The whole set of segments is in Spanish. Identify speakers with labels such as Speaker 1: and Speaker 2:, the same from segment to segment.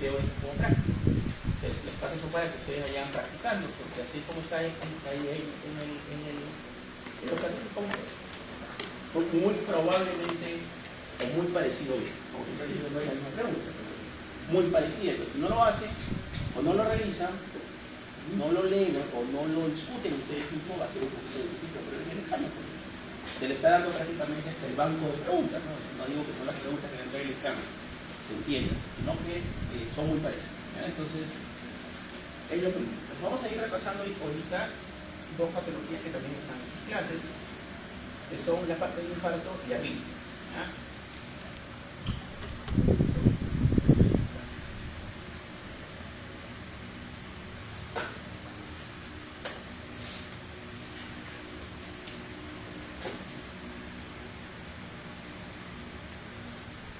Speaker 1: video es como práctico. Entonces, los pasos son para que ustedes vayan practicando, porque así como está ahí en el los pasos son muy probablemente o muy parecido bien. Como siempre digo, no es la misma pregunta, pero muy parecida. Entonces, si no lo hacen o no lo revisan, no lo leen o no lo discuten ustedes mismos, va a ser un poquito difícil, pero en el examen se le está dando prácticamente hasta el banco de preguntas, no digo que son las preguntas que vendrá el examen, se entienden, sino que son muy parecidas. ¿Ya? Entonces, es lo primero. Pues vamos a ir repasando ahorita dos patologías que también están en sus clases, que son la parte del infarto y arritmias. ¿Ya?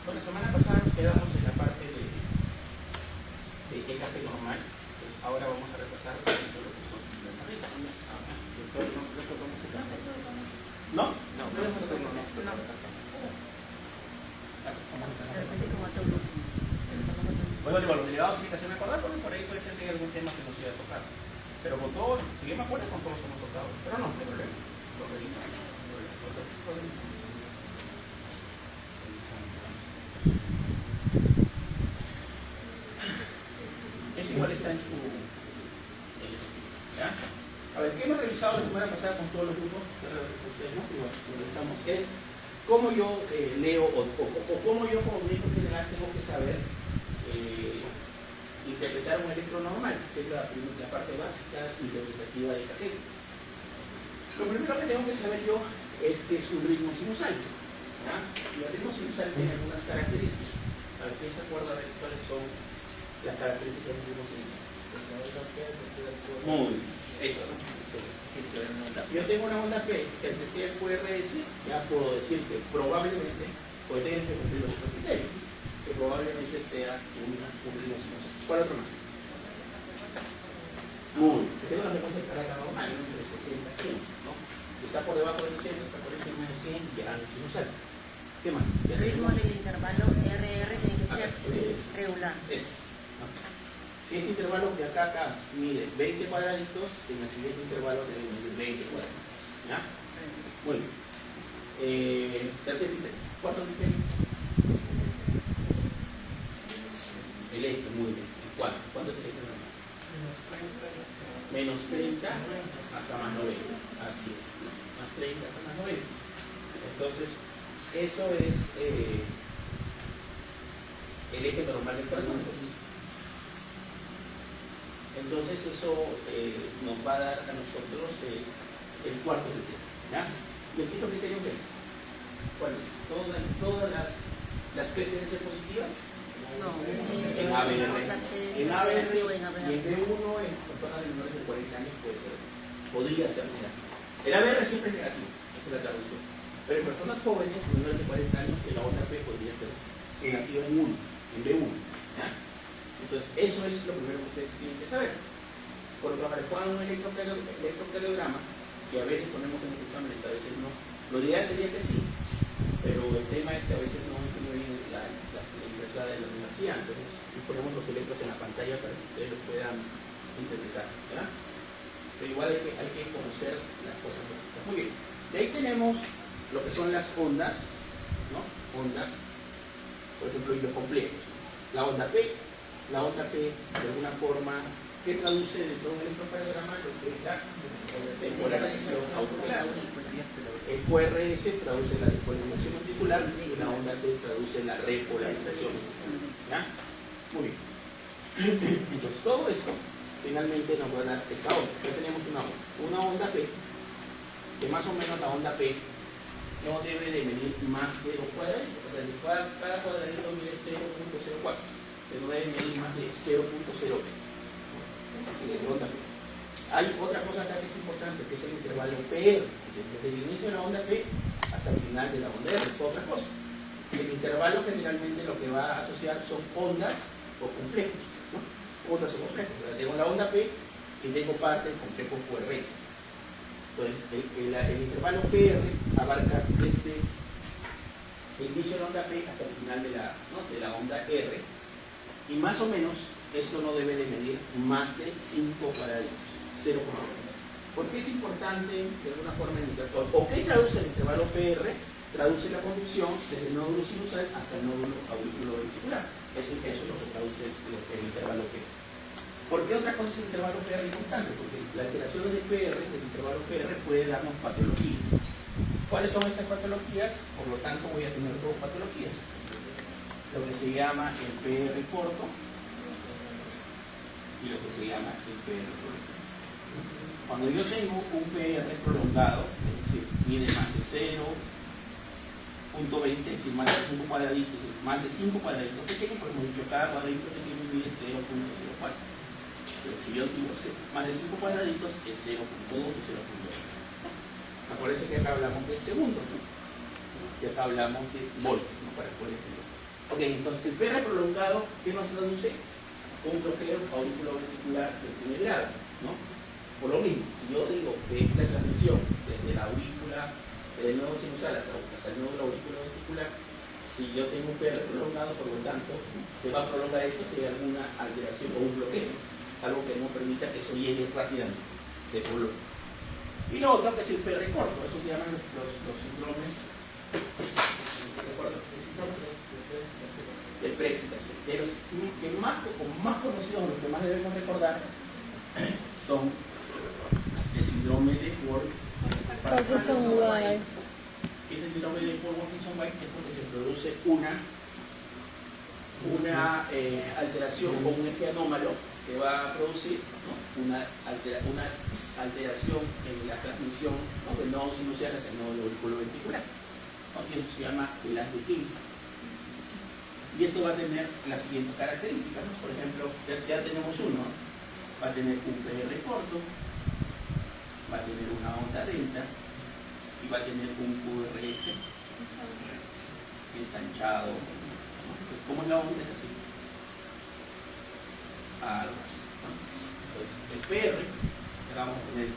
Speaker 1: Bueno, la semana pasada nos quedamos en la parte de EKG normal, pues ahora vamos a repasar lo que son las arritmias. ¿No? No. Bueno, los derivados de explicación acordar, porque por ahí puede ser que hay algún tema que nos iba a tocar. Pero con todos, si yo me acuerdo, con todos hemos tocado. Pero no, no hay problema. Lo revisamos. Eso igual está en su... ¿Ya? A ver, ¿qué hemos revisado la semana pasada con todos los grupos? Ustedes, ¿no? Donde estamos, es cómo yo leo o cómo yo como médico general tengo que saber interpretar un electro normal, que es la parte básica interpretativa de EKG. Lo primero que tengo que saber yo es que es un ritmo sinusal. ¿Ya? Y el ritmo sinusal tiene algunas características. A ver, ¿quién se acuerda de cuáles son las características del ritmo sinusal? Muy bien, eso, ¿no? Excelente. Si yo tengo una onda P que antecede el QRS, ya puedo decir que probablemente, pues tienen que cumplir los otros criterios, que probablemente sea un ritmo sinusal. ¿Cuál otro más? Muy bien. Tengo una frecuencia de carga normal, entre 60 y 100, ¿no? Si está por debajo de 100, está por encima de 100, ya no es sinusal. ¿Qué más?
Speaker 2: El ritmo del intervalo RR tiene que ser regular.
Speaker 1: Si este intervalo de acá mide 20 cuadraditos, en el siguiente intervalo debe medir 20 cuadraditos. ¿Ya? Muy bien. Tercer criterio. ¿Cuántos criterios? El eje, muy bien. ¿Cuánto? ¿Cuánto es el eje normal? Menos 30 hasta más 90. Así es. Más 30 hasta más 90. Entonces, eso es el eje normal del corazón. Entonces eso nos va a dar a nosotros el cuarto criterio. ¿Ya? ¿Y el quinto criterio qué es? ¿Cuál es? Todas las P deben ser positivas.
Speaker 2: No,
Speaker 1: En ABR. En ABR y en B1 en personas de menores de 40 años podría ser negativo. El ABR siempre es negativo, esa es la traducción. Pero en personas jóvenes, menores de 40 años, la onda P podría ser negativa en B1. ¿Ya? Entonces, eso es lo primero que ustedes tienen que saber. Por lo que juegan un electrocardiograma, que a veces ponemos en los exámenes, a veces no. Lo ideal sería que sí, pero el tema es que a veces no incluyen la ingresada de la energía. Entonces, ponemos los electros en la pantalla para que ustedes lo puedan interpretar. ¿Verdad? Pero igual hay que conocer las cosas básicas. Muy bien. De ahí tenemos lo que son las ondas, ¿no? Ondas, por ejemplo, y los complejos. La onda P. La onda P, de alguna forma, ¿qué traduce dentro de un electrocardiograma? Lo que es la despolarización auricular. El QRS traduce la despolarización auricular y la onda T traduce la repolarización. ¿Ya? Muy bien. Entonces, todo esto finalmente nos va a dar esta onda. Ya tenemos una onda P, que más o menos la onda P no debe de medir más de 2 cuadraditos. Cada cuadradito mide 0.04. Pero debe medir más de 0.0. Hay otra cosa acá que es importante, que es el intervalo PR. Desde el inicio de la onda P hasta el final de la onda R, es otra cosa. El intervalo generalmente lo que va a asociar son ondas o complejos, ¿no? Ondas o complejos. Tengo la onda P y tengo parte del complejo QRS. Entonces, el intervalo PR abarca desde el inicio de la onda P hasta el final de la onda R. Y más o menos, esto no debe de medir más de 5 cuadraditos, 0,1. ¿Por qué es importante, de alguna forma, el intervalo? ¿O qué traduce el intervalo PR? Traduce la conducción desde el nódulo sinusal hasta el nódulo auriculoventricular. Eso es lo que traduce el intervalo PR. ¿Por qué otra cosa es el intervalo PR importante? Porque la alteración del PR, del intervalo PR, puede darnos patologías. ¿Cuáles son estas patologías? Por lo tanto, voy a tener dos patologías. Lo que se llama el PR corto y lo que se llama el PR prolongado. Cuando yo tengo un PR prolongado, es decir, mide más de 0.20, es decir, más de 5 cuadraditos, más de 5 cuadraditos pequeños, porque hemos dicho cada cuadradito pequeño mide 0.04. Pero si yo digo más de 5 cuadraditos, es 0.2 o 0.2. Acuérdense que acá hablamos de segundos, ¿no? Y acá hablamos de voltios, ¿no? Para poder entender. Ok, entonces el PR prolongado, ¿qué nos traduce? Un bloqueo auriculoventricular de primer grado, ¿no? Por lo mismo, si yo digo que esta transmisión desde la aurícula, desde el nodo sinusal hasta el nódulo auriculoventricular, si yo tengo un PR prolongado, por lo tanto, se va a prolongar esto si hay alguna alteración o un bloqueo, algo que no permita que eso llegue rápidamente de color. Y lo otro que es el PR corto, eso se llaman los síndromes de preexcitación. De los que más conocidos, los que más debemos recordar, son el síndrome de Parkinson-White. Este síndrome de Parkinson-White es porque se produce una alteración o un eje anómalo que va a producir, ¿no? una alteración en la transmisión, ¿no? del nodo sinusal hacia el nodo auriculoventricular, ¿no? Y eso se llama el antequímico. Y esto va a tener las siguientes características, ¿no? Por ejemplo, ya tenemos uno, va a tener un PR corto, va a tener una onda delta y va a tener un QRS ensanchado, ¿no? ¿Cómo es la onda? Es así. Algo así, ¿no? Entonces, el PR, vamos a tener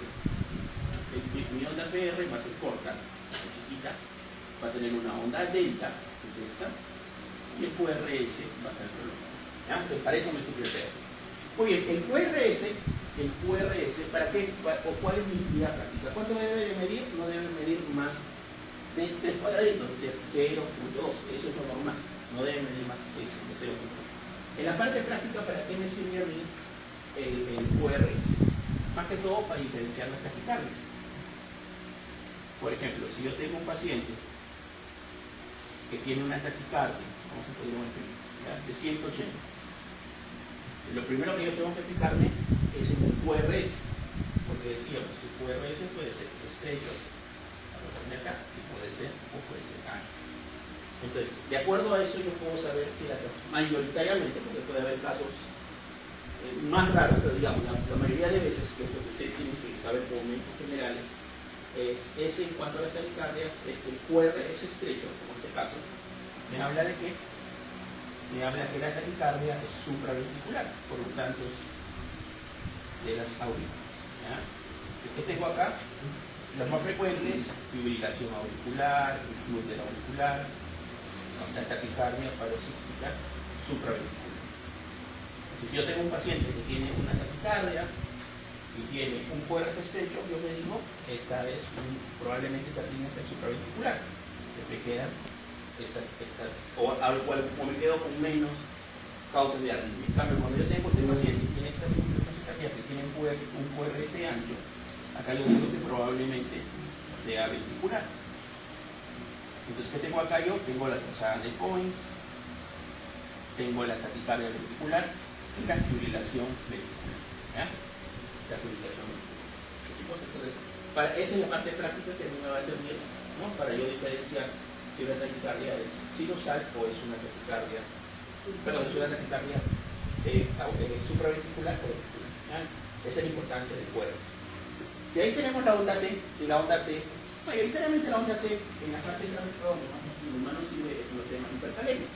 Speaker 1: mi onda PR va a ser corta, chiquita, va a tener una onda delta, que es esta, y el QRS va a ser prolongado. ¿Ya? Entonces, para eso me sirve el PR. Muy bien, el QRS, ¿para qué? ¿O cuál es mi utilidad práctica? ¿Cuánto debe de medir? No debe medir más de 3 cuadraditos, es decir, 0.2, eso es lo normal, no debe medir más de 0.2. En la parte práctica, ¿para qué me sirve a mí el QRS? Más que todo para diferenciar las taquicardias. Por ejemplo, si yo tengo un paciente que tiene una taquicardia, vamos a poner un ejemplo, de 180, lo primero que yo tengo que fijarme es en el QRS, porque decíamos que el QRS puede ser estrecho, acá, y puede ser o puede ser ancho. Entonces, de acuerdo a eso yo puedo saber si mayoritariamente, porque puede haber casos más raros, pero digamos, la mayoría de veces, que es lo que ustedes tienen que saber como médicos generales, es en cuanto a las taquicardias, el QRS estrecho, como en este caso, me habla de que la taquicardia es supraventricular, por lo tanto es de las aurículas. ¿Qué tengo acá? Las más frecuentes, fibrilación auricular, flúter auricular, la taquicardia paroxística supraventricular. Si yo tengo un paciente que tiene una taquicardia y tiene un QRS estrecho, yo le digo, esta es probablemente también es el supraventricular, que me quedan o me quedo con menos causas de arritmia. En cambio, cuando yo tengo este paciente que tiene esta taquicardia que tiene un QRS ancho, acá yo digo que probablemente sea ventricular. Entonces, ¿qué tengo acá yo? Tengo la cruzada de Coins, tengo la taquicardia ventricular y la fibrilación ventricular. ¿Ya? La fibrilación ventricular. Esa es la parte práctica que a mí me va a servir, ¿no? Para yo diferenciar si una taquicardia es sinusal o es una taquicardia, perdón, es una taquicardia supraventricular o ventricular. ¿Ya? Esa es la importancia del QRS. De ahí tenemos la onda T, y la onda T, mayoritariamente la onda T en la parte transversal humano sirve en los temas hipercalémicos,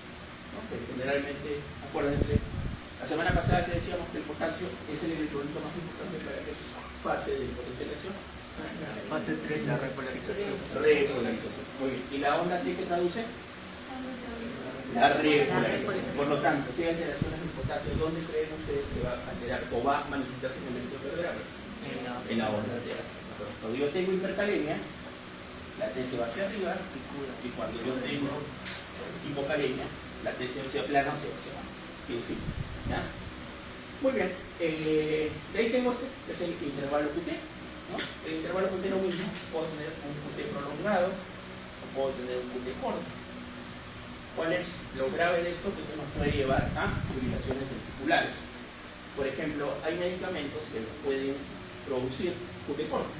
Speaker 1: ¿no? Pero generalmente, acuérdense, la semana pasada que decíamos que el potasio es el electrolito más importante para que fase de potenciación.
Speaker 3: Fase 3, la repolarización.
Speaker 1: Repolarización. Muy bien. ¿Y la onda T qué traduce? La repolarización. Por lo tanto, si hay alteraciones en manifestarse, ¿dónde creen ustedes que va a alterar o va a manifestarse en el elemento vertebral? En la onda lateral. Cuando yo tengo hipercalemia, la T se va hacia arriba, y cuando yo tengo hipocalemia, la T se hacia plano, se hacia abajo. Y así, ¿ya? Muy bien. De ahí tengo este, que es el intervalo QT, ¿no? El intervalo QT lo mismo, puedo tener un QT prolongado, o puedo tener un QT corto. ¿Cuál es lo grave de esto? Que esto nos puede llevar a fibrilaciones ventriculares. Por ejemplo, hay medicamentos que pueden producir QT corto.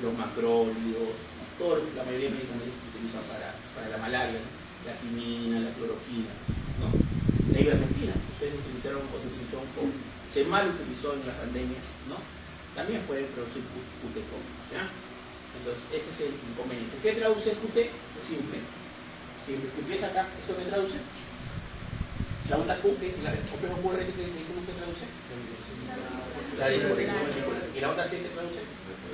Speaker 1: Los macrólidos, la mayoría de medicamentos que se utilizan para la malaria, la quinina, la cloroquina, ¿no? La ivermectina, ustedes utilizaron o se utilizó un poco, se mal utilizó en la pandemia, ¿no? También pueden producir QT corto, ¿ya? Entonces, este es el inconveniente. ¿Qué traduce QT? Es simple. Si empieza acá, ¿esto qué traduce? La onda QT, la OPQRS, ¿cómo te traduce? La desconexión ventricular. ¿Y la onda T qué traduce?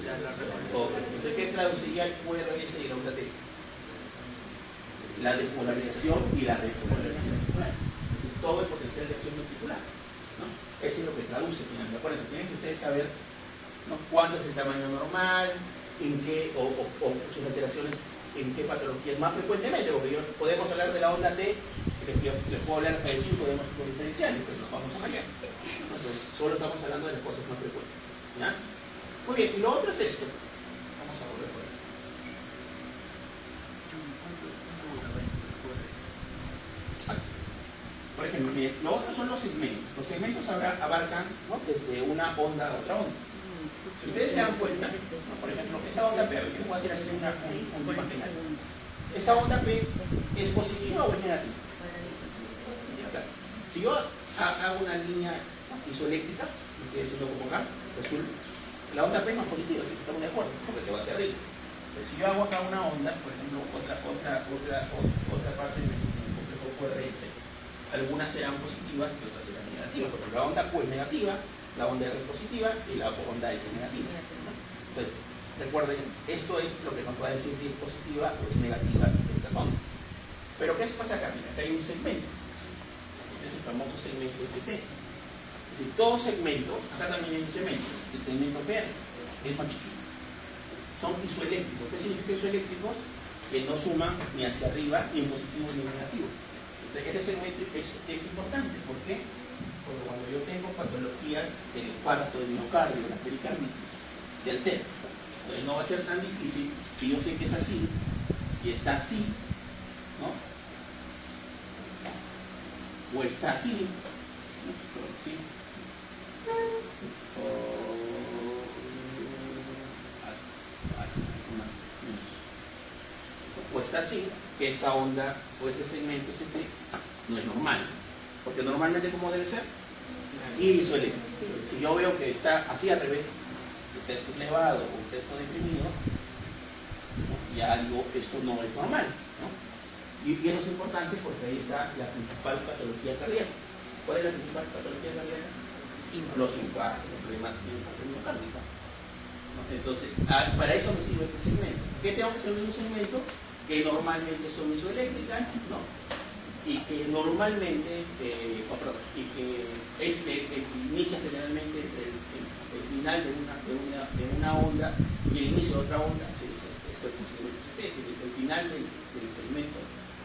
Speaker 1: Entonces, ¿qué traduciría el QRS y la onda T? La despolarización y la repolarización. Todo el potencial de acción ventricular, ¿no? Eso es lo que traduce finalmente. Por eso tienen que ustedes saber, ¿no?, cuánto es el tamaño normal, en qué, o sus alteraciones, en qué patologías más frecuentemente, porque podemos hablar de la onda T, que yo les puedo hablar hasta de 5 de tipos diferenciales, pero nos vamos a marear. Entonces, solo estamos hablando de las cosas más frecuentes, ¿ya? Muy bien, y lo otro es esto. Vamos a volver por ahí. Por ejemplo, miren, lo otro son los segmentos. Los segmentos abarcan, ¿no?, desde una onda a otra onda. Si ustedes se dan cuenta, ¿no?, por ejemplo, esta onda P, yo voy a hacer así un imaginario. ¿Esta onda P es positiva o es negativa? Si yo hago una línea isoeléctrica, lo estoy haciendo como acá, azul, la onda P es más positiva, si estamos de acuerdo, porque se va hacia arriba. Pero si yo hago acá una onda, por ejemplo, otra parte del complejo QRS, algunas serán positivas y otras serán negativas. Porque la onda Q es negativa, la onda R es positiva y la onda S es negativa, ¿no? Entonces, recuerden, esto es lo que nos va a decir si es positiva o es negativa esta onda. Pero ¿qué pasa acá? Mira, acá hay un segmento. Es el famoso segmento ST. Es decir, todo segmento, acá también hay un segmento, el segmento P es más chiquito. Son isoeléctricos. ¿Qué significa isoeléctricos? Que no suman ni hacia arriba, ni en positivo ni en negativo. Este segmento es importante. ¿Por qué? Porque cuando yo tengo patologías del infarto, del miocardio, de la pericarditis, se altera. Entonces no va a ser tan difícil si yo sé que es así y está así, ¿no? O está así, ¿no? ¿Sí? O está así, que esta onda o este segmento ST no es normal. Porque normalmente, ¿cómo debe ser? Isoeléctrico. Si yo veo que está así al revés, que está elevado o que está deprimido, ¿no?, ya digo, esto no es normal, ¿no? Y eso es importante porque ahí está la principal patología cardíaca. ¿Cuál es la principal patología cardíaca? Los infartos, los problemas miocárdicos. Entonces, para eso me sirve este segmento. ¿Qué tengo que hacer en un segmento? Que normalmente son isoeléctricas, ¿no? Y que normalmente, inicia generalmente entre el final de una onda y el inicio de otra onda. Esto es el final del segmento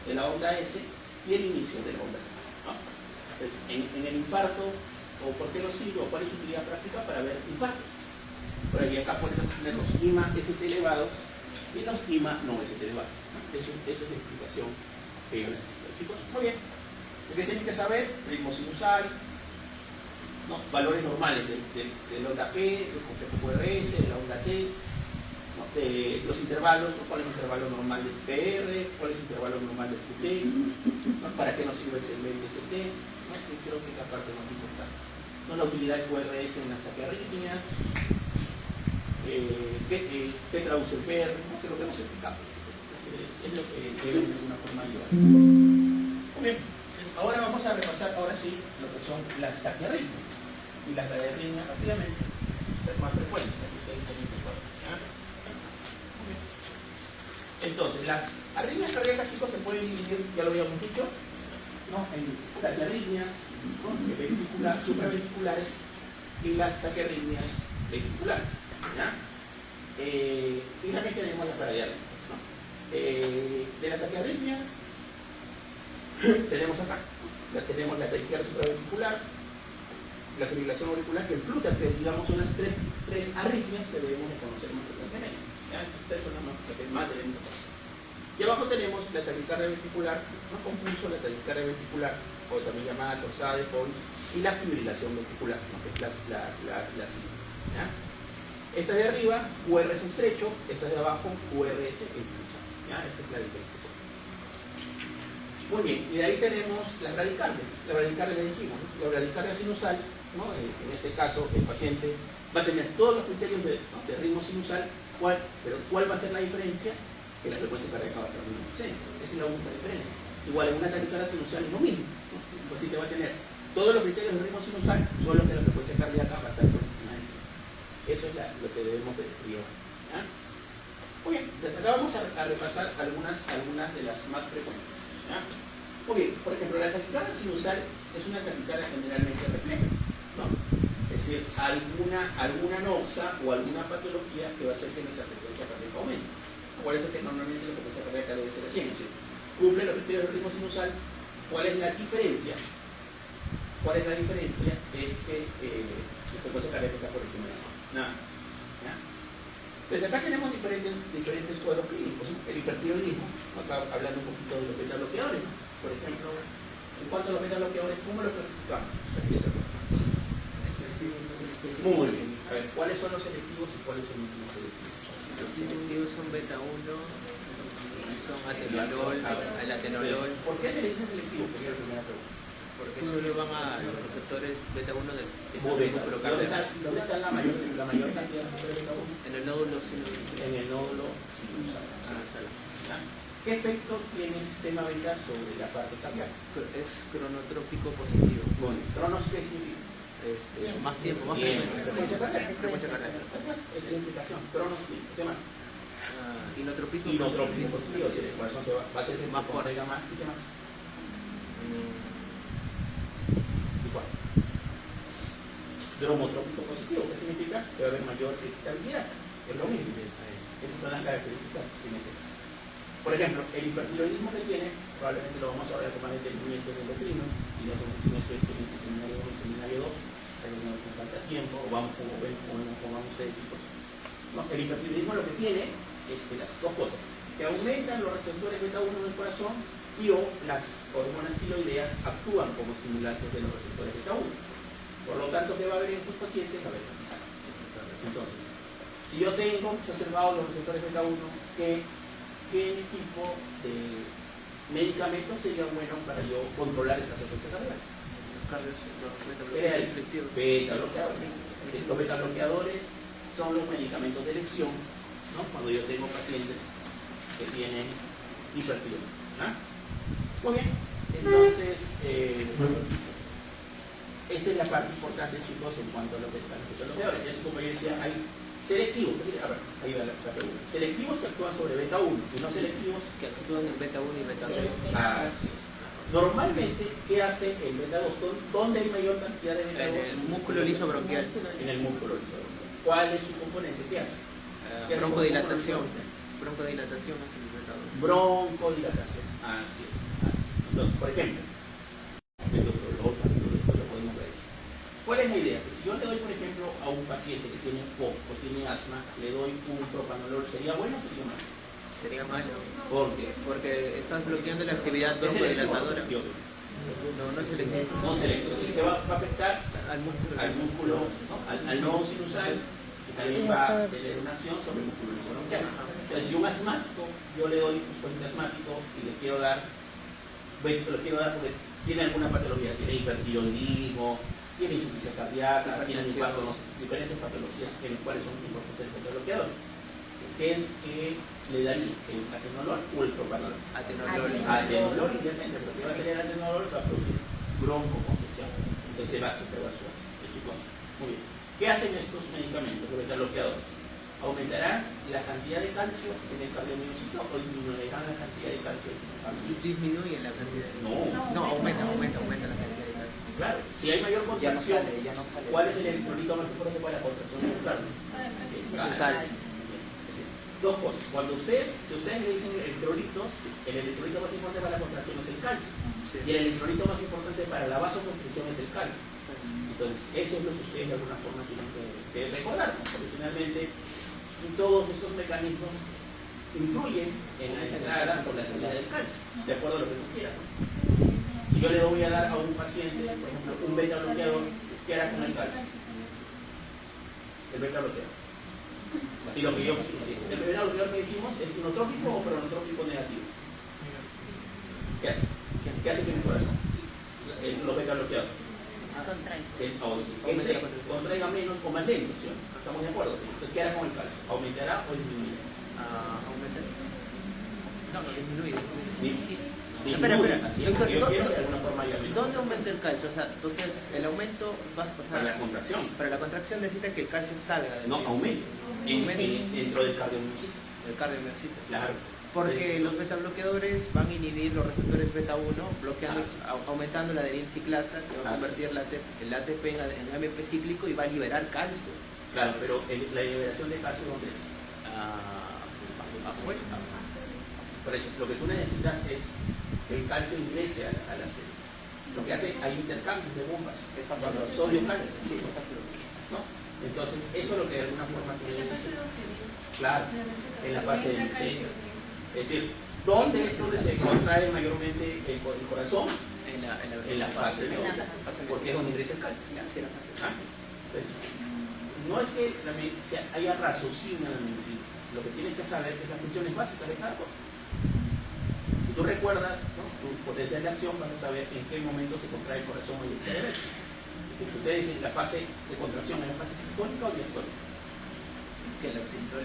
Speaker 1: de la onda S y el inicio de la onda, ¿no? En el infarto, ¿o por qué lo sigo? ¿Cuál es su utilidad práctica? Para ver infartos. Por ahí acá podemos tener los IMA ST elevados y los IMA no ST elevados, ¿no? Eso es la explicación que yo les digo. Chicos, muy bien. Lo que tienen que saber, ritmo sinusal, ¿no?, valores normales de la onda P, del complejo QRS, de la onda T, ¿no?, de los intervalos, ¿no?, cuál es el intervalo normal del PR, cuál es el intervalo normal del QT, ¿no?, para qué nos sirve el segmento ST, ¿no?, que creo que es la parte más importante. ¿No?, la utilidad del QRS en las taquiarritmias, qué traduce el PR, ¿no?, que lo que hemos explicado. Es lo que deben de alguna forma ayudar. Muy bien, ahora vamos a repasar ahora sí lo que son las taquiarritmias. Y las taquiarritmias rápidamente, las más frecuentes, que ustedes también recuerdan, ¿ya? Entonces, las arritmias cardíacas, chicos, se pueden dividir, ya lo habíamos dicho, ¿no?, en las arritmias, ¿no? Supraventriculares y las taquiarritmias ventriculares. ¿Ya? Fíjate que tenemos las paradiales, ¿no? De las taquiarritmias tenemos acá, tenemos la taquicardia supraventricular, la fibrilación auricular, que el flúter, que digamos son las tres arritmias que debemos de conocer más frecuentemente. Estas tres son las que más debemos de conocer. Y abajo tenemos la taquicardia ventricular, no con pulso, la taquicardia ventricular, o también llamada torsada de Pons, y la fibrilación ventricular, ¿no? Que es la sigla. ¿Ya? Esta de arriba, QRS estrecho, esta de abajo, QRS estrecho. ¿Ya? Esa es la diferencia. Muy bien, y de ahí tenemos la bradicardia. La bradicardia ya dijimos, ¿no? La bradicardia sinusal, ¿no? En este caso, el paciente va a tener todos los criterios de ritmo sinusal, pero ¿cuál va a ser la diferencia? Que la frecuencia cardíaca va a estar muy 60. Esa es la única diferencia. Igual en una taquicardia sinusal es lo mismo, ¿no? El paciente va a tener todos los criterios de ritmo sinusal, solo que la frecuencia cardíaca va a estar por encima de eso. Eso es lo que debemos de describir. Muy bien, desde acá vamos a repasar algunas de las más frecuentes. ¿Ya? Muy bien, por ejemplo, la taquicardia sinusal es una taquicardia generalmente refleja, ¿no? Es decir, alguna noxa o alguna patología que va a hacer que nuestra frecuencia cardíaca aumente. Por eso que normalmente la frecuencia cardíaca debe ser así, es decir, cumple los criterios del ritmo sinusal. ¿Cuál es la diferencia? ¿Cuál es la diferencia? Es que la frecuencia cardíaca está por encima de eso. Nada. ¿Ya? Entonces acá tenemos diferentes cuadros clínicos, ¿no? El hipertiroidismo, acá hablando un poquito de los beta-bloqueadores, ¿no? Por ejemplo, en cuanto a los beta-bloqueadores, ¿cómo los clasificamos? Muy bien. A ver, ¿cuáles son los selectivos y cuáles son los no selectivos?
Speaker 3: Los selectivos son beta 1, son atenolol, el atenolol.
Speaker 1: ¿Por qué selectivo? Sería la primera pregunta.
Speaker 3: Porque solo van a los receptores beta 1 del músculo
Speaker 1: ¿Dónde
Speaker 3: cardíaco.
Speaker 1: está la mayor cantidad de beta 1?
Speaker 3: En el nódulo sinusal.
Speaker 1: En el nódulo sinusal. ¿Ya? ¿Qué efecto tiene el sistema beta sobre la parte cardíaca?
Speaker 3: Es cronotrópico positivo.
Speaker 1: Bueno, cronos, ¿qué significa?
Speaker 3: Más tiempo, más
Speaker 1: Bien,
Speaker 3: frecuencia.
Speaker 1: frecuencia cardíaca.
Speaker 3: Frecuencia cardíaca.
Speaker 1: Esa es la implicación. Cronos, ¿qué más?
Speaker 3: Inotropismo
Speaker 1: Inotrópico positivo, si el corazón va a ser
Speaker 3: Más fuerte.
Speaker 1: más, ¿y qué más? ¿Y cuál? Dromotrópico positivo, ¿qué significa? Que va a haber mayor estabilidad. Es lo mismo. Esas son las características que tiene. Por ejemplo, el hipertiroidismo que tiene, probablemente lo vamos a ver con más entendimiento de endocrino, y no estoy en seminario 1 y seminario 2, pero no nos falta tiempo, o vamos de tipos. No, el hipertiroidismo lo que tiene es que las dos cosas, que aumentan los receptores beta 1 del corazón y o las hormonas tiroideas actúan como estimulantes de los receptores beta 1. Por lo tanto, ¿qué va a haber en estos pacientes? Va a haber entonces, si yo tengo exacerbados los receptores beta 1, ¿qué tipo de medicamentos sería bueno para yo controlar esta frecuencia cardíaca? Beta-bloqueadores. Los beta-bloqueadores son los medicamentos de elección, ¿no? Cuando yo tengo pacientes que tienen hipertiroidismo. Muy bien, entonces esta es la parte importante, chicos, en cuanto a los beta-bloqueadores. Es como yo decía, hay selectivos, a ver, ahí va la pregunta. Selectivos que actúan sobre beta 1 y no selectivos
Speaker 3: que actúan en beta 1 y beta 2.
Speaker 1: Así es. Normalmente, ¿qué hace el beta 2? ¿Dónde hay mayor cantidad de beta 2?
Speaker 3: En el músculo liso bronquial.
Speaker 1: En el músculo liso bronquial. ¿Cuál es su componente? ¿Qué hace?
Speaker 3: Broncodilatación. Broncodilatación es el beta 2.
Speaker 1: Broncodilatación. Así es. Entonces, por ejemplo, lo podemos ver. ¿Cuál es la idea? Que si yo le doy, por ejemplo, a un paciente que tiene POC o tiene asma, le doy un propanolol, ¿sería bueno o sería malo?
Speaker 3: Sería malo.
Speaker 1: ¿Por qué?
Speaker 3: Porque estás bloqueando la actividad broncodilatadora. No, no es selectivo.
Speaker 1: No selectivo. Es decir, que va a afectar
Speaker 3: al músculo,
Speaker 1: ¿no? al nodo sinusal, y también va a tener una acción sobre el músculo bronquial. Entonces, si un asmático, yo le doy un paciente asmático y le quiero dar porque tiene alguna patología, tiene hipertiroidismo, tiene insuficiencia cardíaca, tiene diferentes patologías en las cuales son importantes el bloqueador. ¿Qué le daría? ¿El atenolol o el propanolol? Atenolol, idealmente, porque va a ser el atenolol, va a producir broncoconstricción. Entonces va a exacerbar su chicos. Muy bien. ¿Qué hacen estos medicamentos, los beta-bloqueadores? ¿Aumentarán la cantidad de calcio en el cardiomiocito o disminuirán la cantidad de calcio en el cardiomiocito?
Speaker 3: Disminuye la cantidad.
Speaker 1: No,
Speaker 3: aumenta.
Speaker 1: contracción,
Speaker 3: ya no sale.
Speaker 1: ¿cuál es el electrolito más importante para la contracción muscular?
Speaker 3: El calcio.
Speaker 1: Dos cosas. Cuando si ustedes le dicen electrolitos, el electrolito más importante para la contracción es el calcio.
Speaker 3: Sí.
Speaker 1: Y el electrolito más importante para la vasoconstricción es el calcio. Entonces, eso es lo que ustedes de alguna forma tienen que recordar, ¿no? Porque finalmente todos estos mecanismos influyen en la entrada o la salida del calcio, de acuerdo a lo que tú quieras, ¿no? Si yo le voy a dar a un paciente, por ejemplo, un beta bloqueador, ¿qué hará con el calcio? El beta bloqueador. Así lo que yo, el beta bloqueador que dijimos es inotrópico o pronotrópico negativo. ¿Qué hace? ¿Qué hace con el corazón? Los beta bloqueadores. Ese contraiga menos o más lento, ¿sí? ¿Estamos de acuerdo? Entonces, ¿qué hará con el calcio? ¿Aumentará o disminuirá?
Speaker 3: Aumentar. No, disminuye.
Speaker 1: Espera. Así es,
Speaker 3: Doctor,
Speaker 1: yo quiero de alguna forma ya menos.
Speaker 3: ¿Dónde aumenta el calcio? O sea, entonces el aumento va a pasar.
Speaker 1: Para la contracción.
Speaker 3: Para la contracción necesita que el calcio salga del
Speaker 1: No,
Speaker 3: miocito.
Speaker 1: aumenta. Dentro del cardiomiocyto.
Speaker 3: El cardiomiocyto.
Speaker 1: Claro.
Speaker 3: Porque los beta bloqueadores van a inhibir los receptores beta 1, bloqueando, aumentando la adenyl-ciclasa, que va a convertir el ATP en AMP cíclico y va a liberar calcio.
Speaker 1: Claro, pero la liberación de calcio, ¿dónde es?
Speaker 3: Afuera.
Speaker 1: Por eso, lo que tú necesitas es que el calcio ingrese a la célula. Lo que hace, hay intercambios de bombas. Es cuando sodio calcio.
Speaker 3: Sí,
Speaker 1: ¿No? Entonces, eso es lo que de alguna forma tú necesitas. Claro, en la fase de diseño. Es decir, ¿dónde es donde se contrae mayormente el corazón?
Speaker 3: En
Speaker 1: la fase de diseño. Porque es donde ingresa el calcio. No es que haya raciocinio en la medicina. Lo que tienes que saber es las funciones básicas de cada cosa. Si tú recuerdas, ¿no?, tu potencial de acción, vas a saber en qué momento se contrae el corazón mayoritariamente. Si ustedes dicen la fase de contracción, ¿es la fase sistólica o diastólica?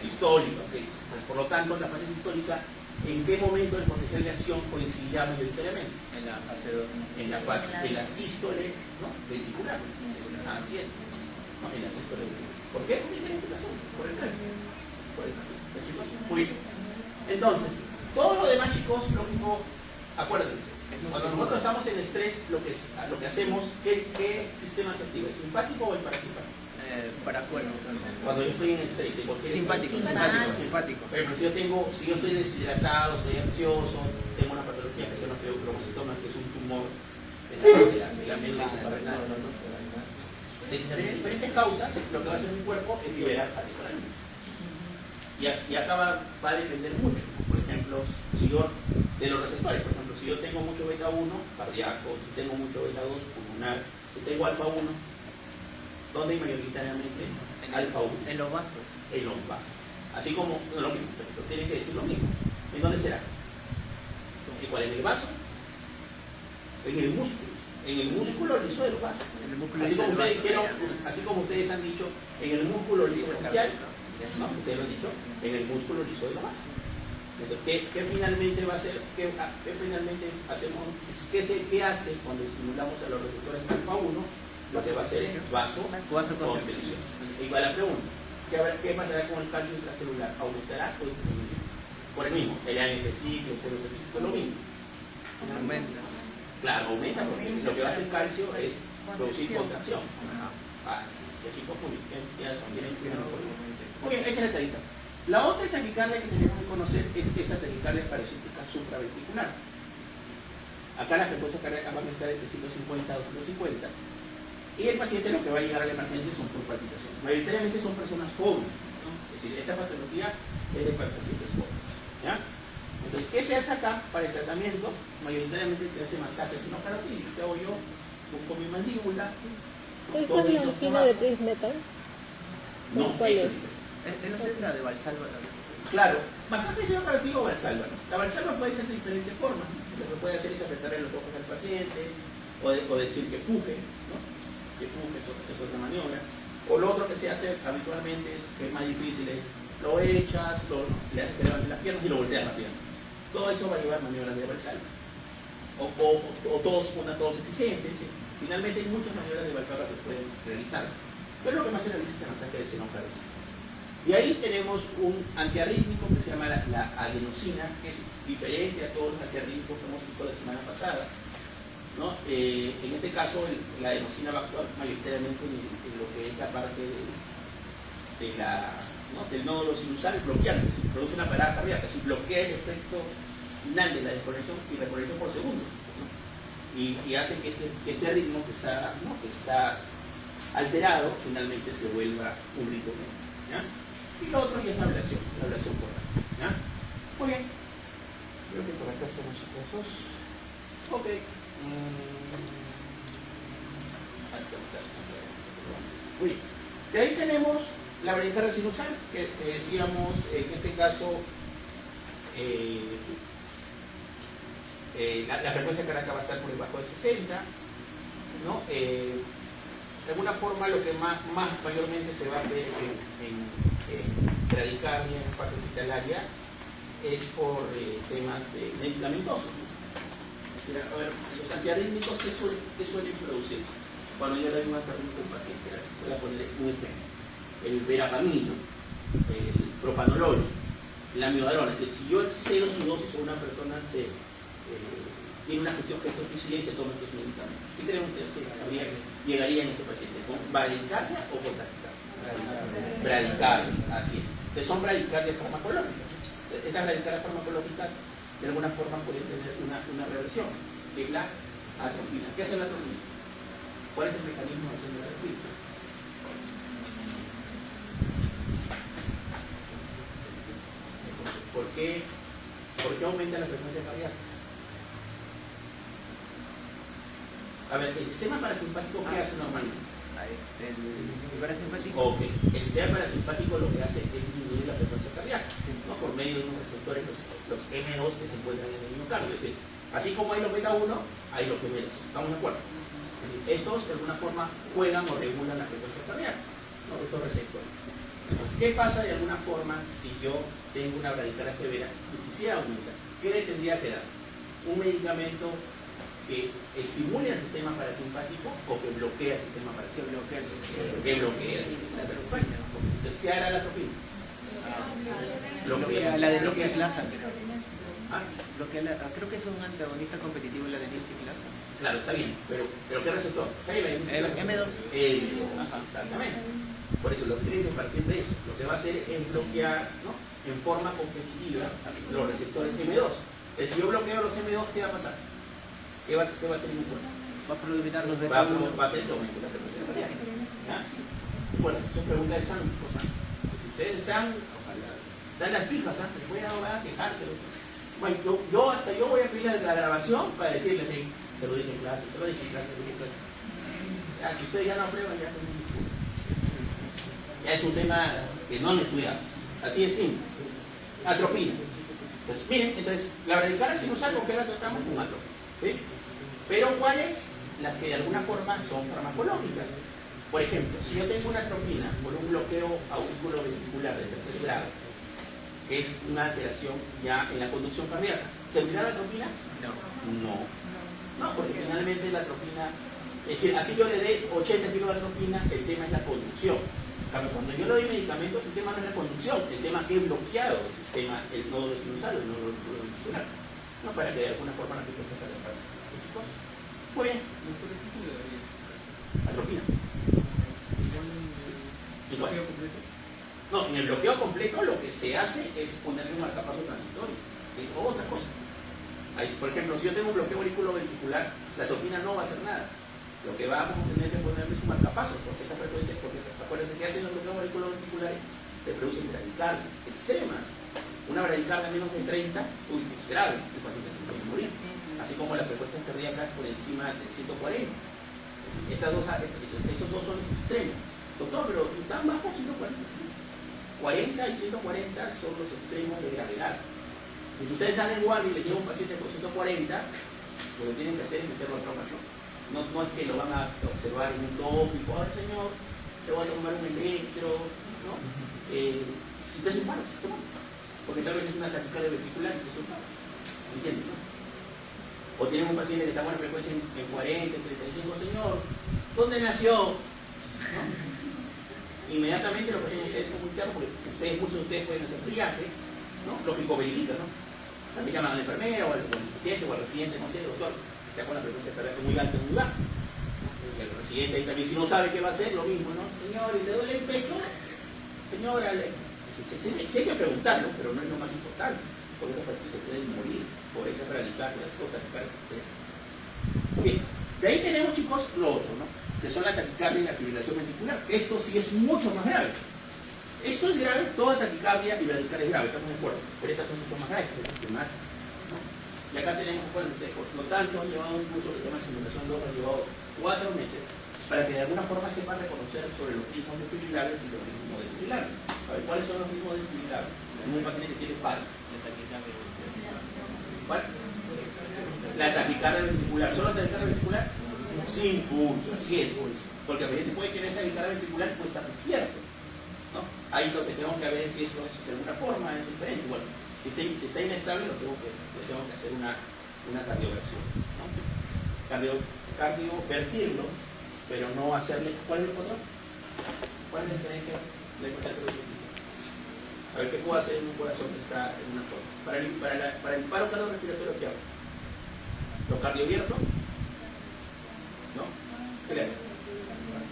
Speaker 1: Sistólica, ok. Pues, por lo tanto, en la fase sistólica, ¿en qué momento el potencial de acción coincidirá mayoritariamente?
Speaker 3: En la fase 2.
Speaker 1: En la fase de la sístole, ¿no?, ventricular. Así es. No, en la sístole ventricular. ¿Por qué? Porque tiene razón. Por el calcio. Muy bien. Entonces, todo lo demás, chicos, lógico, acuérdense. Cuando nosotros estamos en estrés, lo que hacemos, ¿qué sistema se activa? ¿El simpático o el parasimpático?
Speaker 3: Para cuernos.
Speaker 1: Cuando yo estoy en estrés,
Speaker 3: Simpático.
Speaker 1: Pero si yo estoy deshidratado, estoy ansioso, tengo una patología que se llama fibroblastoma, que es un tumor de la médula suprarrenal. Si hay diferentes causas, lo que va a hacer mi cuerpo es liberar catecolaminas. Y acá va a depender mucho. Por ejemplo, de los receptores. Por ejemplo, si yo tengo mucho beta 1 cardíaco, si tengo mucho beta 2 pulmonar, si tengo alfa 1, ¿dónde hay mayoritariamente alfa 1?
Speaker 3: En los vasos.
Speaker 1: En los vasos. Así como, no lo mismo, pero tienen que decir lo mismo. ¿En dónde será? ¿En cuál? ¿En el vaso? En el músculo. En el músculo liso de los vasos. Así como ustedes han dicho, en el músculo liso bronquial, ¿no? Ustedes lo han dicho, en el músculo liso de los vasos. Entonces, ¿qué finalmente va a hacer? ¿Qué finalmente hacemos? ¿Qué hace cuando estimulamos a los receptores alfa 1? Lo que va a hacer es vasoconstricción. Igual la pregunta, ¿qué pasará con el calcio intracelular? ¿Aumentará o disminuirá? Por el mismo, el AMP ciclo, por lo mismo.
Speaker 3: Aumenta.
Speaker 1: Claro, aumenta porque lo que va a hacer el calcio es producir contracción. Sí, chicos, muy bien. Muy bien, esta es la taquicardía. La otra taquicardia que tenemos que conocer es esta taquicardia parasítica supraventricular. Acá la frecuencia cardíaca va a estar entre 150 a 250. Y el paciente lo que va a llegar a la emergencia son por palpitación. Mayoritariamente son personas jóvenes, ¿no? Es decir, esta patología es de pacientes jóvenes, ¿ya? Entonces, ¿qué se hace acá para el tratamiento? Mayoritariamente se hace masaje sinocarotídeo. ¿Qué hago yo? Busco mi mandíbula.
Speaker 4: ¿Esa es la angina de Prince-Metal?
Speaker 1: No,
Speaker 4: ¿cuál es?
Speaker 3: No sé, la de Valsalva también.
Speaker 1: Claro, masaje sinocarotídeo o Valsalva, ¿no? La Valsalva puede ser de diferentes formas, ¿no? Lo que puede hacer es apretarle los ojos al paciente, o decir que puje, ¿no? Que puje, eso es otra maniobra. O lo otro que se hace habitualmente que es más difícil, es lo echas, le haces que levante las piernas y lo volteas rápidamente. Todo eso va a llevar maniobras de Valsalva. O todos exigentes. ¿Sí? Finalmente hay muchas maniobras de Valsalva que pueden realizar. Pero lo que más se realiza es el masaje de senocarotídeo. Y ahí tenemos un antiarrítmico que se llama la adenosina, que es diferente a todos los antiarrítmicos que hemos visto la semana pasada. ¿no? En este caso, la adenosina va a actuar mayoritariamente en lo que es la parte del nódulo sinusal bloqueante. Si produce una parada cardíaca, si bloquea el efecto final de la desconexión y reconexión por segundo, ¿no? Y hace que este ritmo que está alterado finalmente se vuelva un ritmo medio, ¿ya? Y lo otro ya es la ablación correcta, ¿ya? Muy bien. Creo que por acá estamos cosas. Ok. Muy bien. De ahí tenemos la bradicardia sinusal, que decíamos en este caso la frecuencia cardíaca va a estar por debajo de 60, ¿no? De alguna forma lo que mayormente se va a ver en bradicardia, en parte hospitalaria, es por temas medicamentosos, ¿no? A ver, los antiarrítmicos, ¿qué suelen producir? Cuando yo le doy un antiarrítmico a un paciente, voy a poner un ejemplo: el verapamino, el propanolol, la amiodarona. Es decir, si yo excedo su dosis o una persona tiene una cuestión que es suicida y se toma estos medicamentos, ¿qué creen ustedes que llegaría en ese paciente? ¿Con bradicardia o con taquicardia? Bradicardia, así es. Que son bradicardias farmacológicas. Estas bradicardias farmacológicas de alguna forma pueden tener una reversión, que es la atropina. ¿Qué hace la atropina? ¿Cuál es el mecanismo de acción de la atropina? ¿Por qué aumenta la frecuencia cardíaca? A ver, el sistema parasimpático, ¿qué hace normalmente?
Speaker 3: El parasimpático.
Speaker 1: Ok, el sistema parasimpático lo que hace es disminuir la frecuencia cardíaca, ¿no? Por medio de unos receptores, los M2 que se encuentran en el miocardio. Es decir, así como hay los beta 1, hay los M2. ¿Estamos de acuerdo? Estos de alguna forma juegan o regulan la frecuencia cardíaca, ¿no? Estos receptores. Entonces, ¿qué pasa de alguna forma si yo tengo una bradicardia severa y quisiera aumentar? ¿Qué le tendría que dar? Un medicamento que estimule al sistema parasimpático o que bloquea el sistema parasimpático. Que bloquea la atropina. Entonces, ¿qué hará la atropina?
Speaker 3: La adenosina clasa.
Speaker 1: ¿Ah?
Speaker 3: Creo que es un antagonista competitivo la adenosina clasa.
Speaker 1: Claro, está bien, pero ¿qué receptor?
Speaker 3: El M2.
Speaker 1: Exactamente. Por eso lo que tiene que partir de eso. Lo que va a hacer es bloquear, ¿no?, en forma competitiva los receptores M2. Si yo bloqueo los M2, ¿qué va a pasar? ¿Qué va a hacer mi cuerpo?
Speaker 3: Va a predominar los beta
Speaker 1: Va
Speaker 3: 1.
Speaker 1: a hacer que aumente la frecuencia cardíaca. ¿Ya? Bueno, son preguntas de examen, cosa. Si ustedes están, dan las fijas, ¿ah? Les voy a quejarse. Bueno, yo voy a pedir la grabación para decirles, te lo dije en clase, te lo dije en clase. Ya, si ustedes ya no aprueban, ya son un discurso. Ya es un tema que no han estudiado. Así es simple. Atropina. Pues miren, entonces, la bradicardia sinusal, ¿con qué la tratamos? Con atropina. ¿Sí? Pero ¿cuáles? Las que de alguna forma son farmacológicas. Por ejemplo, si yo tengo una atropina por un bloqueo auriculoventricular de tercer grado, que es una alteración ya en la conducción cardíaca, ¿servirá la atropina? No, porque finalmente la atropina, es decir, así yo le dé 80 kilos de atropina, el tema es la conducción. Claro, cuando yo le doy medicamentos, el tema no es la conducción, el tema es que he bloqueado el sistema, el nódulo sinusal, el nódulo ventricular, no, para que de alguna forma la frecuencia cardíaca. Muy bien. Atropina. Igual. No, en el bloqueo completo lo que se hace es ponerle un marcapaso transitorio, que es otra cosa. Ahí, por ejemplo, si yo tengo un bloqueo auriculoventricular, la atropina no va a hacer nada. Lo que vamos a tener que ponerle es un marcapaso, porque esa frecuencia, acuérdense que hacen los bloqueos auriculoventriculares, te producen bradicardias extremas. Una bradicardia menos de 30, es grave, el paciente se puede morir. Así como las frecuencias cardíacas por encima de 140. Estos dos son los extremos. Doctor, pero tan bajo 140. 40 y 140 son los extremos de gravedad. Si ustedes están en guardia y le llevan un paciente con 140, lo que tienen que hacer es meterlo a traumación. No es que lo van a observar en un tópico, ay señor, te voy a tomar un electro, ¿no? Entonces, bueno, porque tal vez es una taquicardia ventricular, entonces, ¿entiendes? ¿No? O tienen un paciente que está con una frecuencia en 40, 35, señor, ¿dónde nació? ¿No? Inmediatamente lo que tienen que hacer es comunicarlo, porque muchos de ustedes pueden hacer triaje, ¿no? Lógico verifica, ¿no? También llaman al enfermero o al asistente o al residente, no sé, doctor, está con la frecuencia cardíaca muy alta, muy baja. El residente ahí también, si no sabe qué va a hacer, lo mismo, ¿no? Señor, ¿y le duele el pecho? Señora, sí hay que preguntarlo, pero no es lo más importante, porque los pacientes se pueden morir por esa radical, las cosas. Bien, de ahí tenemos, chicos, lo otro, ¿no? Que son la taquicardia y la fibrilación ventricular. Esto sí es mucho más grave. Esto es grave, toda taquicardia y bradicardia es grave, estamos de acuerdo, pero estas son mucho más graves, ¿no? Y acá tenemos, bueno, por lo tanto, han llevado un curso que se llama simulación 2, han llevado 4 meses para que de alguna forma sepan reconocer sobre los ritmos desfibrilables y los ritmos desfibrilables. A ver, ¿cuáles son los ritmos desfibrilables? Un paciente que tiene paro. ¿Cuál? La taquicardia ventricular. ¿Solo la taquicardia ventricular? Sin pulso, así es. Porque el paciente puede tener taquicardia ventricular y puede estar despierto, ¿no? Ahí lo que tengo que ver si eso es de alguna forma es diferente. Bueno, si está inestable, le tengo que hacer una cardioversión, ¿no? Cardiovertirlo, pero no hacerle. ¿Cuál es el control? ¿Cuál es la diferencia de cardioversión? A ver, ¿qué puedo hacer en un corazón que está en una forma? Para el paro cardiorrespiratorio, ¿qué hago? ¿Lo cardiovierto? ¿No? ¿Qué le hago?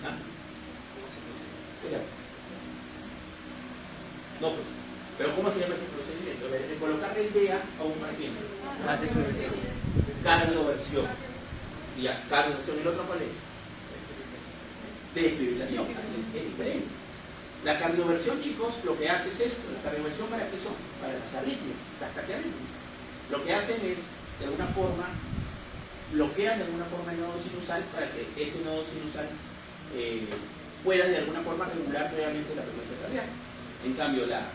Speaker 1: ¿Ah? ¿Qué le hago? No, pues. Pero ¿cómo se llama ese procedimiento? A ver, colocarle idea a un paciente. Cardioversión. Ya, cardioversión. ¿Y el otro cuál es? Desfibrilación. Es diferente. La cardioversión, chicos, lo que hace es esto. La cardioversión, ¿para qué son? Para las arritmias, las taquiarritmias. Lo que hacen es, de alguna forma, bloquean de alguna forma el nodo sinusal para que este nodo sinusal pueda de alguna forma regular previamente la frecuencia cardíaca. En cambio, la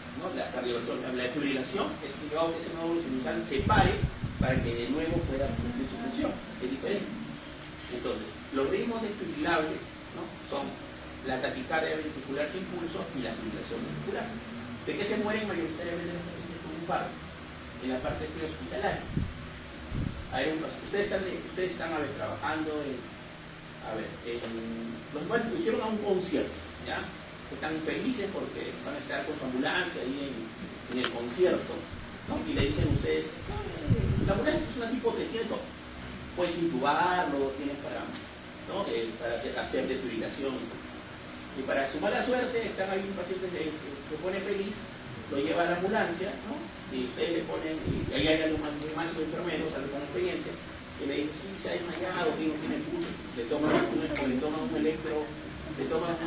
Speaker 1: cardioversión, la defibrilación, es que yo hago que ese nodo sinusal se pare para que de nuevo pueda cumplir su función. Es diferente. Entonces, los ritmos desfibrilables, ¿no?, son la taquicardia ventricular sin pulso y la fibrilación ventricular. ¿De qué se mueren mayoritariamente los pacientes con infarto? En la parte prehospitalaria. Ustedes están trabajando hicieron a un concierto, ¿ya? Están felices porque van a estar con su ambulancia ahí en el concierto, ¿no? Y le dicen a ustedes, la ambulancia es una tipo 300, puedes intubarlo, tienes para hacer desfibrilación. Y para su mala suerte, están ahí un paciente que se pone feliz, lo lleva a la ambulancia, ¿no? Y ustedes le ponen, y ahí hay algo más enfermeros, algo con experiencia, que le dicen, sí, se ha desmayado, no tiene pulso, le toman un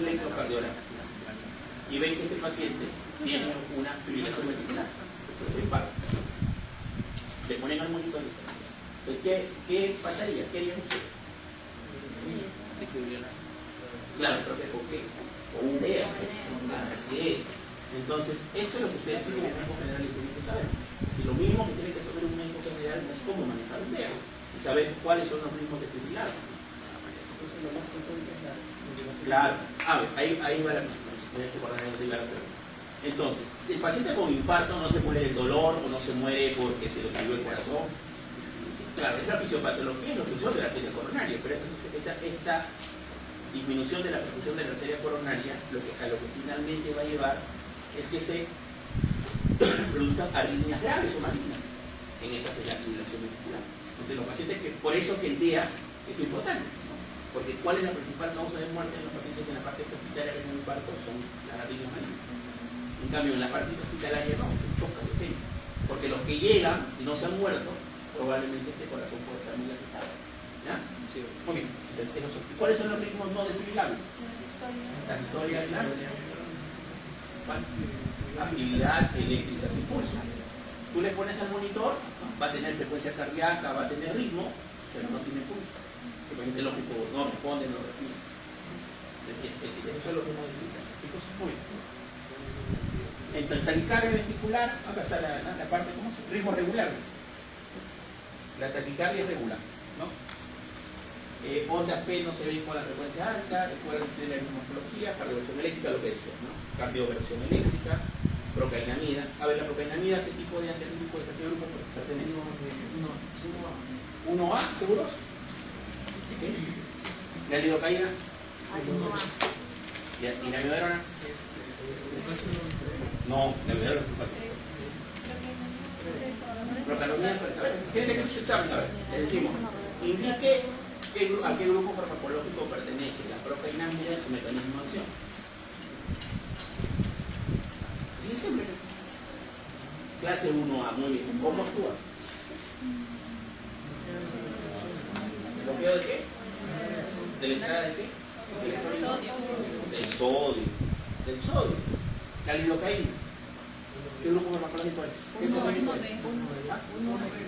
Speaker 1: electrocardiograma. Y ven que este paciente tiene una fibrilación ventricular, le ponen al monitor. Entonces, ¿qué pasaría? ¿Qué harían ustedes? Claro, pero ¿con qué? Con un DEA. Así es. Entonces, esto es lo que ustedes como médico general tienen que saber. Y lo mismo que tiene que saber un médico general es cómo manejar un DEA y saber cuáles son los ritmos desfibrilables. Claro. Ahí va la entonces, el paciente con infarto no se muere del dolor o no se muere porque se le subió el corazón. Claro, es la fisiopatología y la obstrucción de la arteria coronaria, pero esta disminución de la perfusión de la arteria coronaria a lo que finalmente va a llevar es que se produzcan arritmias graves o malignas en esta fibrilación ventricular. Entonces, los pacientes por eso que el DEA es importante, ¿no? Porque ¿cuál es la principal causa de muerte en los pacientes en la parte hospitalaria con infarto? Son las arritmias malignas. En cambio, en la parte hospitalaria no, se choca de pena. Porque los que llegan y no se han muerto, probablemente este corazón puede estar muy afectado. ¿Ya? Sí. Muy bien. Entonces, ¿cuáles son los ritmos no desfibrilables? La historia, claro. Actividad eléctrica sin pulso. Tú le pones al monitor, va a tener frecuencia cardíaca, va a tener ritmo, pero no tiene pulso. El paciente lógico no responde, no respira. Eso es lo que modifica. Muy bien. Entonces, taquicardia ventricular, acá está la parte, ¿cómo se llama? Ritmo regular. La taquicardia es regular, ¿no? Ondas P no se ven con la frecuencia alta, recuerden tener la morfología, cardioversión eléctrica, lo que decía, ¿no? Cardioversión eléctrica, procainamida. A ver, la procainamida, ¿qué tipo de antiarrítmico de qué grupo pertenece? 1A, ¿seguros? ¿La lidocaína? ¿Y la amiodarona? No, la amiodarona es procainamida. Procainamida, ¿quieren que su examen? A ver, le decimos. Indique a qué grupo farmacológico pertenece. La proteína mide su mecanismo de acción. Así de simple. Clase 1A, muy bien. ¿Cómo actúa? ¿Bloqueo de qué? ¿De la entrada de qué? Del sodio. Del sodio. La lidocaína. ¿Qué grupo farmacológico es? ¿Qué grupo es?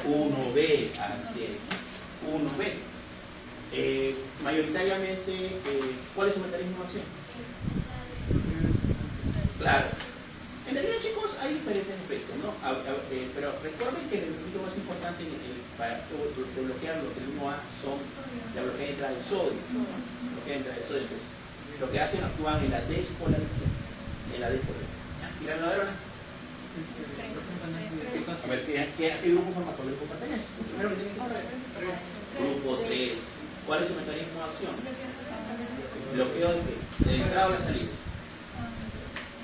Speaker 1: 1B, así es. 1B. Mayoritariamente, ¿cuál es su mecanismo de acción? Claro. En realidad, chicos, hay diferentes efectos, ¿no? Pero recuerden que el efecto más importante para bloquear lo que el 1A son la bloquea de entrada de sodio. Bloquea de entrada de sodio. Entonces, lo que hacen actúan en la despolarización. En la despolarización. ¿Tiran la verdad? A ver, ¿a qué grupo farmacológico pertenece? Primero que tienen que saber. Grupo 3. ¿Cuál es su mecanismo de acción? ¿Bloqueo de qué? ¿De la entrada o la salida?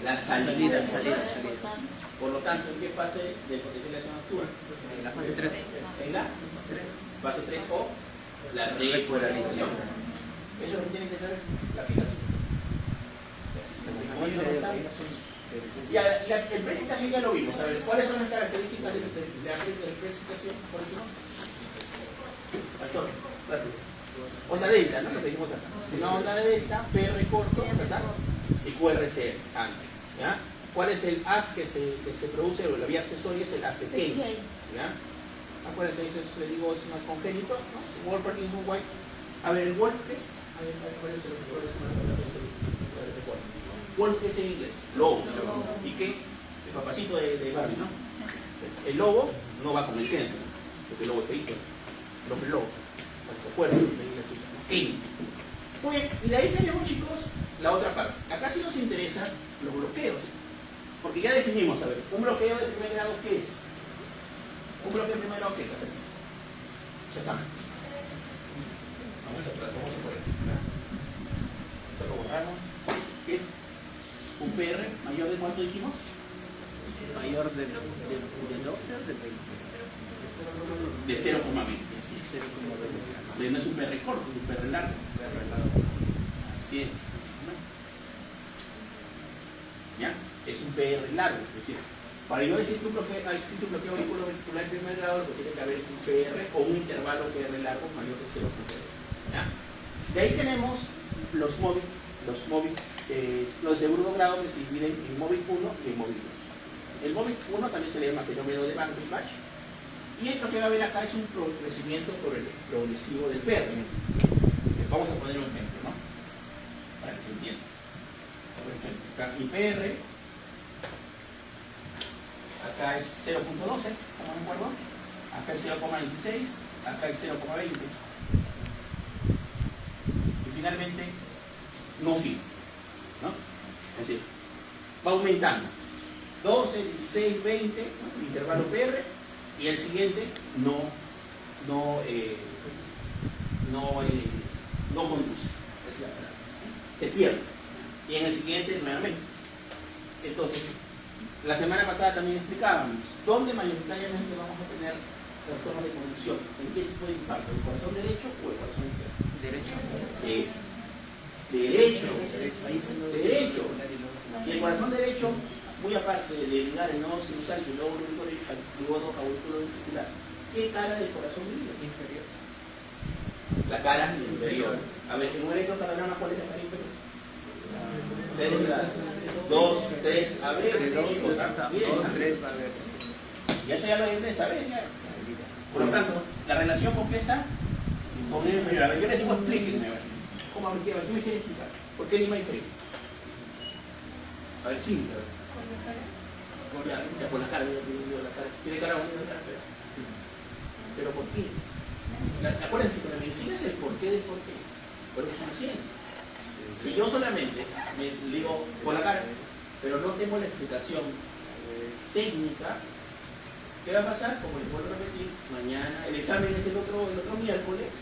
Speaker 1: La salida. Por lo tanto, ¿en qué fase de potencialización actúa?
Speaker 3: En la fase 3.
Speaker 1: En la fase 3 o la repolarización. Eso es lo que tienen que saber la física. El precipitación ya lo vimos. A ver, ¿cuáles son las características de la precipitación? Por eso, Pastor, rápido. Onda delta, ¿no? Lo que dijimos acá. Una onda de delta, PR corto, ¿verdad? Y QRC antes, ¿ya? ¿Cuál es el AS que se produce, o la vía accesoria es el ACT, ¿ya? Acuérdense, eso le digo, es un congénito, ¿no? Wolf Parkinson White. A ver, ¿el Wolf qué es? A ver, ¿cuál es el Wolf qué es en inglés? Lobo. ¿Y qué? El papacito de Barbie, ¿no? El lobo no va con el Kenzo, porque el lobo es feito. El hombre lobo. Recuerden, muy bien, y de ahí tenemos, chicos, la otra parte. Acá sí nos interesan los bloqueos, porque ya definimos, a ver, un bloqueo de primer grado, ¿qué es? Un bloqueo de primer grado, ¿qué es? Ya está. Vamos a poner. Esto lo borramos. ¿Qué es? Un PR mayor de cuánto dijimos?
Speaker 3: Mayor de 12 o de 20.
Speaker 1: De 0,20. Sí, 0,20. No es un PR corto, es un PR largo. Así es. ¿Ya? Es un PR largo. Es decir, para yo decir que existe un bloqueo auriculoventricular en primer grado, lo que tiene que haber es un PR o un intervalo PR largo mayor de 0,20. ¿Ya? De ahí tenemos los móviles, los de segundo grado que se dividen en móvil 1 y en móvil 2. El móvil 1 también se le llama fenómeno de Bank-Batch. Y esto que va a ver acá es un crecimiento progresivo del PR. Vamos a poner un ejemplo, ¿no? Para que se entienda. Por ejemplo, acá mi PR, acá es 0,12, como me acuerdo, acá es 0,26, acá es 0,20. Y finalmente, no sigue, ¿no? Es decir, va aumentando. 12, 16, 20, ¿no? El intervalo PR, y el siguiente no conduce, se pierde, y en el siguiente nuevamente. Entonces, la semana pasada también explicábamos dónde mayoritariamente vamos a tener trastornos de conducción, en qué tipo de infarto, el corazón derecho o el corazón izquierdo. Derecho. Y el corazón derecho, muy aparte de ligar el nodo sinusal y el lobo auriculoventricular, ¿qué cara del corazón inferior? La cara inferior. A ver, en un electrocardiograma, ¿cuál es la cara inferior? 2, 3, a ver, chicos, miren, ya eso ya lo deben de saber, ya. Por lo tanto, la relación con qué está, con el inferior. A ver, yo les digo, explíquenme, a ver. ¿Cómo me quiere explicar? ¿Por qué Lima inferior? A ver, sí, a ver. Ya por la cara, tiene cara bonita, cara fea. Pero ¿por qué? Acuérdense que la medicina es el porqué del porqué, pero es una ciencia. Si yo solamente me digo por la cara, pero no tengo la explicación técnica, ¿qué va a pasar? Como les vuelvo a repetir, mañana el examen es el otro miércoles,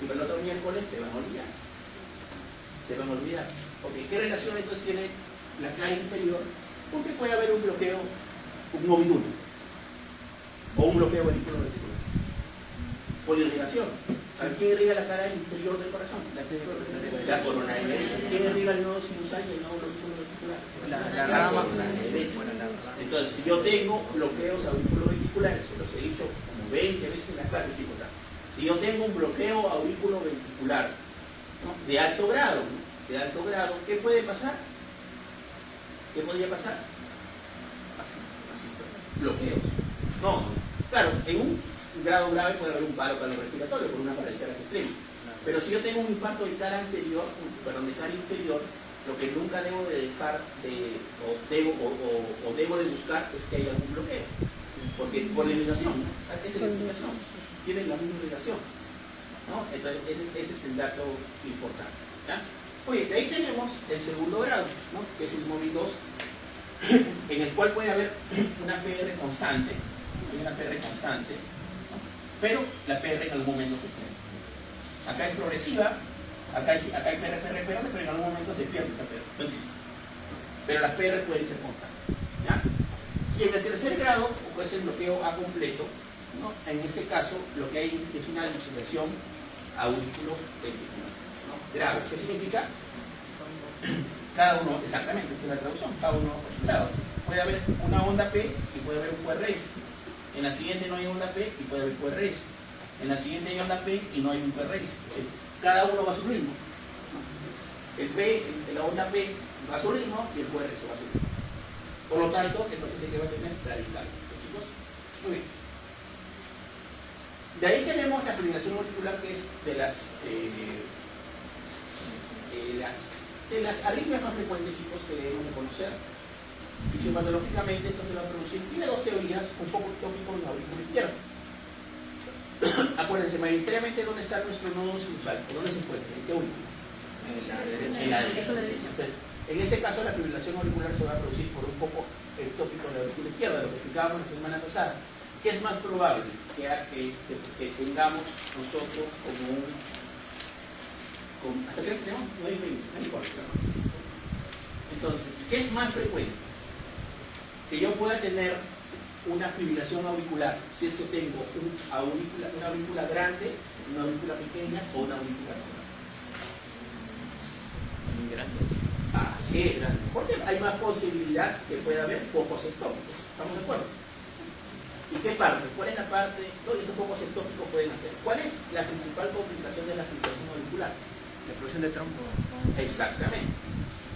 Speaker 1: y el otro miércoles se van a olvidar. Okay, ¿qué relación entonces tiene la cara inferior? Porque puede haber un bloqueo, un móvil 1, o un bloqueo auriculoventricular. por irrigación. ¿Saben quién irriga la cara inferior del corazón? La coronaria derecha. ¿Quién irriga el nodo sinusal y el nodo auriculoventricular?
Speaker 3: La rama.
Speaker 1: coronaria derecha. Entonces, si yo tengo bloqueos auriculoventriculares, se los he dicho como 20 veces en la clase, chicos, si yo tengo un bloqueo auriculoventricular, ¿no?, de alto grado, ¿no?, de alto grado, ¿qué puede pasar? ¿Qué podría pasar? Bloqueos. No, claro, en un grado grave puede haber un paro cardiorrespiratorio por una paralisia extrema. Pero si yo tengo un infarto de cara anterior, de cara inferior, lo que nunca debo de dejar o debo de buscar es que haya algún bloqueo. Porque por la irrigación, ¿no?, esa es la irrigación, tienen la misma irrigación, ¿no? Entonces ese es el dato importante, ¿ya? Oye, de ahí tenemos el segundo grado, ¿no?, que es el móvil 2, en el cual puede haber una PR constante, ¿no?, pero la PR en algún momento se pierde. Acá es progresiva, acá hay PR, pero en algún momento se pierde la PR, no existe. Pero las PR pueden ser constantes, ¿ya? Y en el tercer grado, o es el bloqueo A completo, ¿no?, en este caso lo que hay es una disociación auriculoventricular, ¿no?, grave. ¿Qué significa? Cada uno, exactamente, esa es la traducción, cada uno por su lado. Puede haber una onda P y puede haber un QRS. En la siguiente no hay onda P y puede haber QRS. En la siguiente hay onda P y no hay un QRS. Cada uno va a su ritmo. El P, la onda P va a su ritmo y el QRS va a su ritmo. Por lo tanto, el paciente que va a tener radical. Muy bien. De ahí tenemos la fibrilación auricular, que es de las arritmias más frecuentes, chicos, que debemos de conocer. Fisiopatológicamente, esto se va a producir. Tiene dos teorías, un poco tópico en la aurícula izquierda. Acuérdense, mayoritariamente, ¿dónde está nuestro nodo sinusal? ¿Dónde se encuentra? ¿En qué aurícula? En la derecha. Entonces, en este caso, la fibrilación auricular se va a producir por un foco ectópico en la aurícula izquierda, lo que explicábamos la semana pasada. ¿Qué es más probable? Que tengamos nosotros como un... ¿Hasta qué tenemos? 9:20, no importa. Entonces, ¿qué es más frecuente? Que yo pueda tener una fibrilación auricular, si es que tengo una aurícula grande, una aurícula pequeña o una aurícula
Speaker 3: Grande.
Speaker 1: Así es, porque hay más posibilidad que pueda haber focos ectópicos. ¿Estamos de acuerdo? ¿Y qué parte? ¿Cuál es la parte? Todos estos focos ectópicos pueden hacer. ¿Cuál es la principal complicación de la fibrilación auricular?
Speaker 3: La explosión de trombo.
Speaker 1: Exactamente.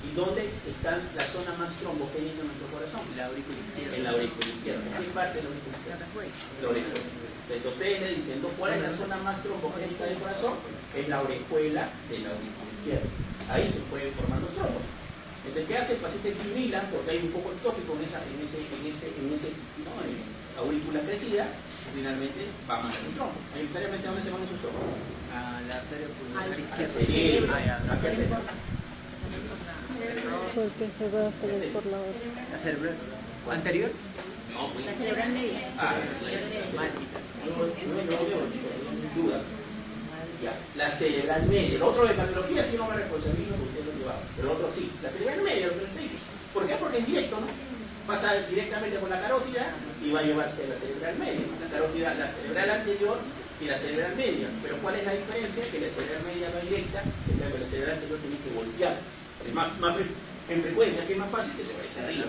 Speaker 1: ¿Y dónde está la zona más trombogénica de nuestro corazón?
Speaker 3: La aurícula izquierda.
Speaker 1: En la aurícula izquierda. ¿En qué parte de la aurícula izquierda? La aurícula. Entonces ustedes le dicen, ¿cuál es la zona más trombogénica del corazón? Es la orejuela de la aurícula izquierda. Ahí se pueden formar los trombos. Entonces, ¿qué hace? El paciente fibrila porque hay un foco ectópico en esa aurícula crecida, finalmente va a mandar un trombo. Mayoritariamente, ¿a dónde se van esos trombos?
Speaker 3: A la arteria pulmonar
Speaker 1: Al
Speaker 3: izquierda.
Speaker 1: cerebro.
Speaker 3: La
Speaker 4: Porque se va a salir por la otra.
Speaker 3: cerebral. ¿Anterior?
Speaker 1: No, pues.
Speaker 2: La cerebral media.
Speaker 1: No duda. Ya, la cerebral media. El otro de cardiología sí no me responsabilizo porque usted lo llevaba. Pero el otro sí. La cerebral media, lo que les digo. ¿Por qué? Porque es directo, ¿no? Pasa directamente por la carótida y va a llevarse la cerebral media. La carótida, la cerebral anterior y la cerebral media. Pero ¿cuál es la diferencia? Que la cerebral media va directa, en cambio la cerebral anterior tiene que voltear. Es más en frecuencia, que es más fácil que se vaya hacia arriba.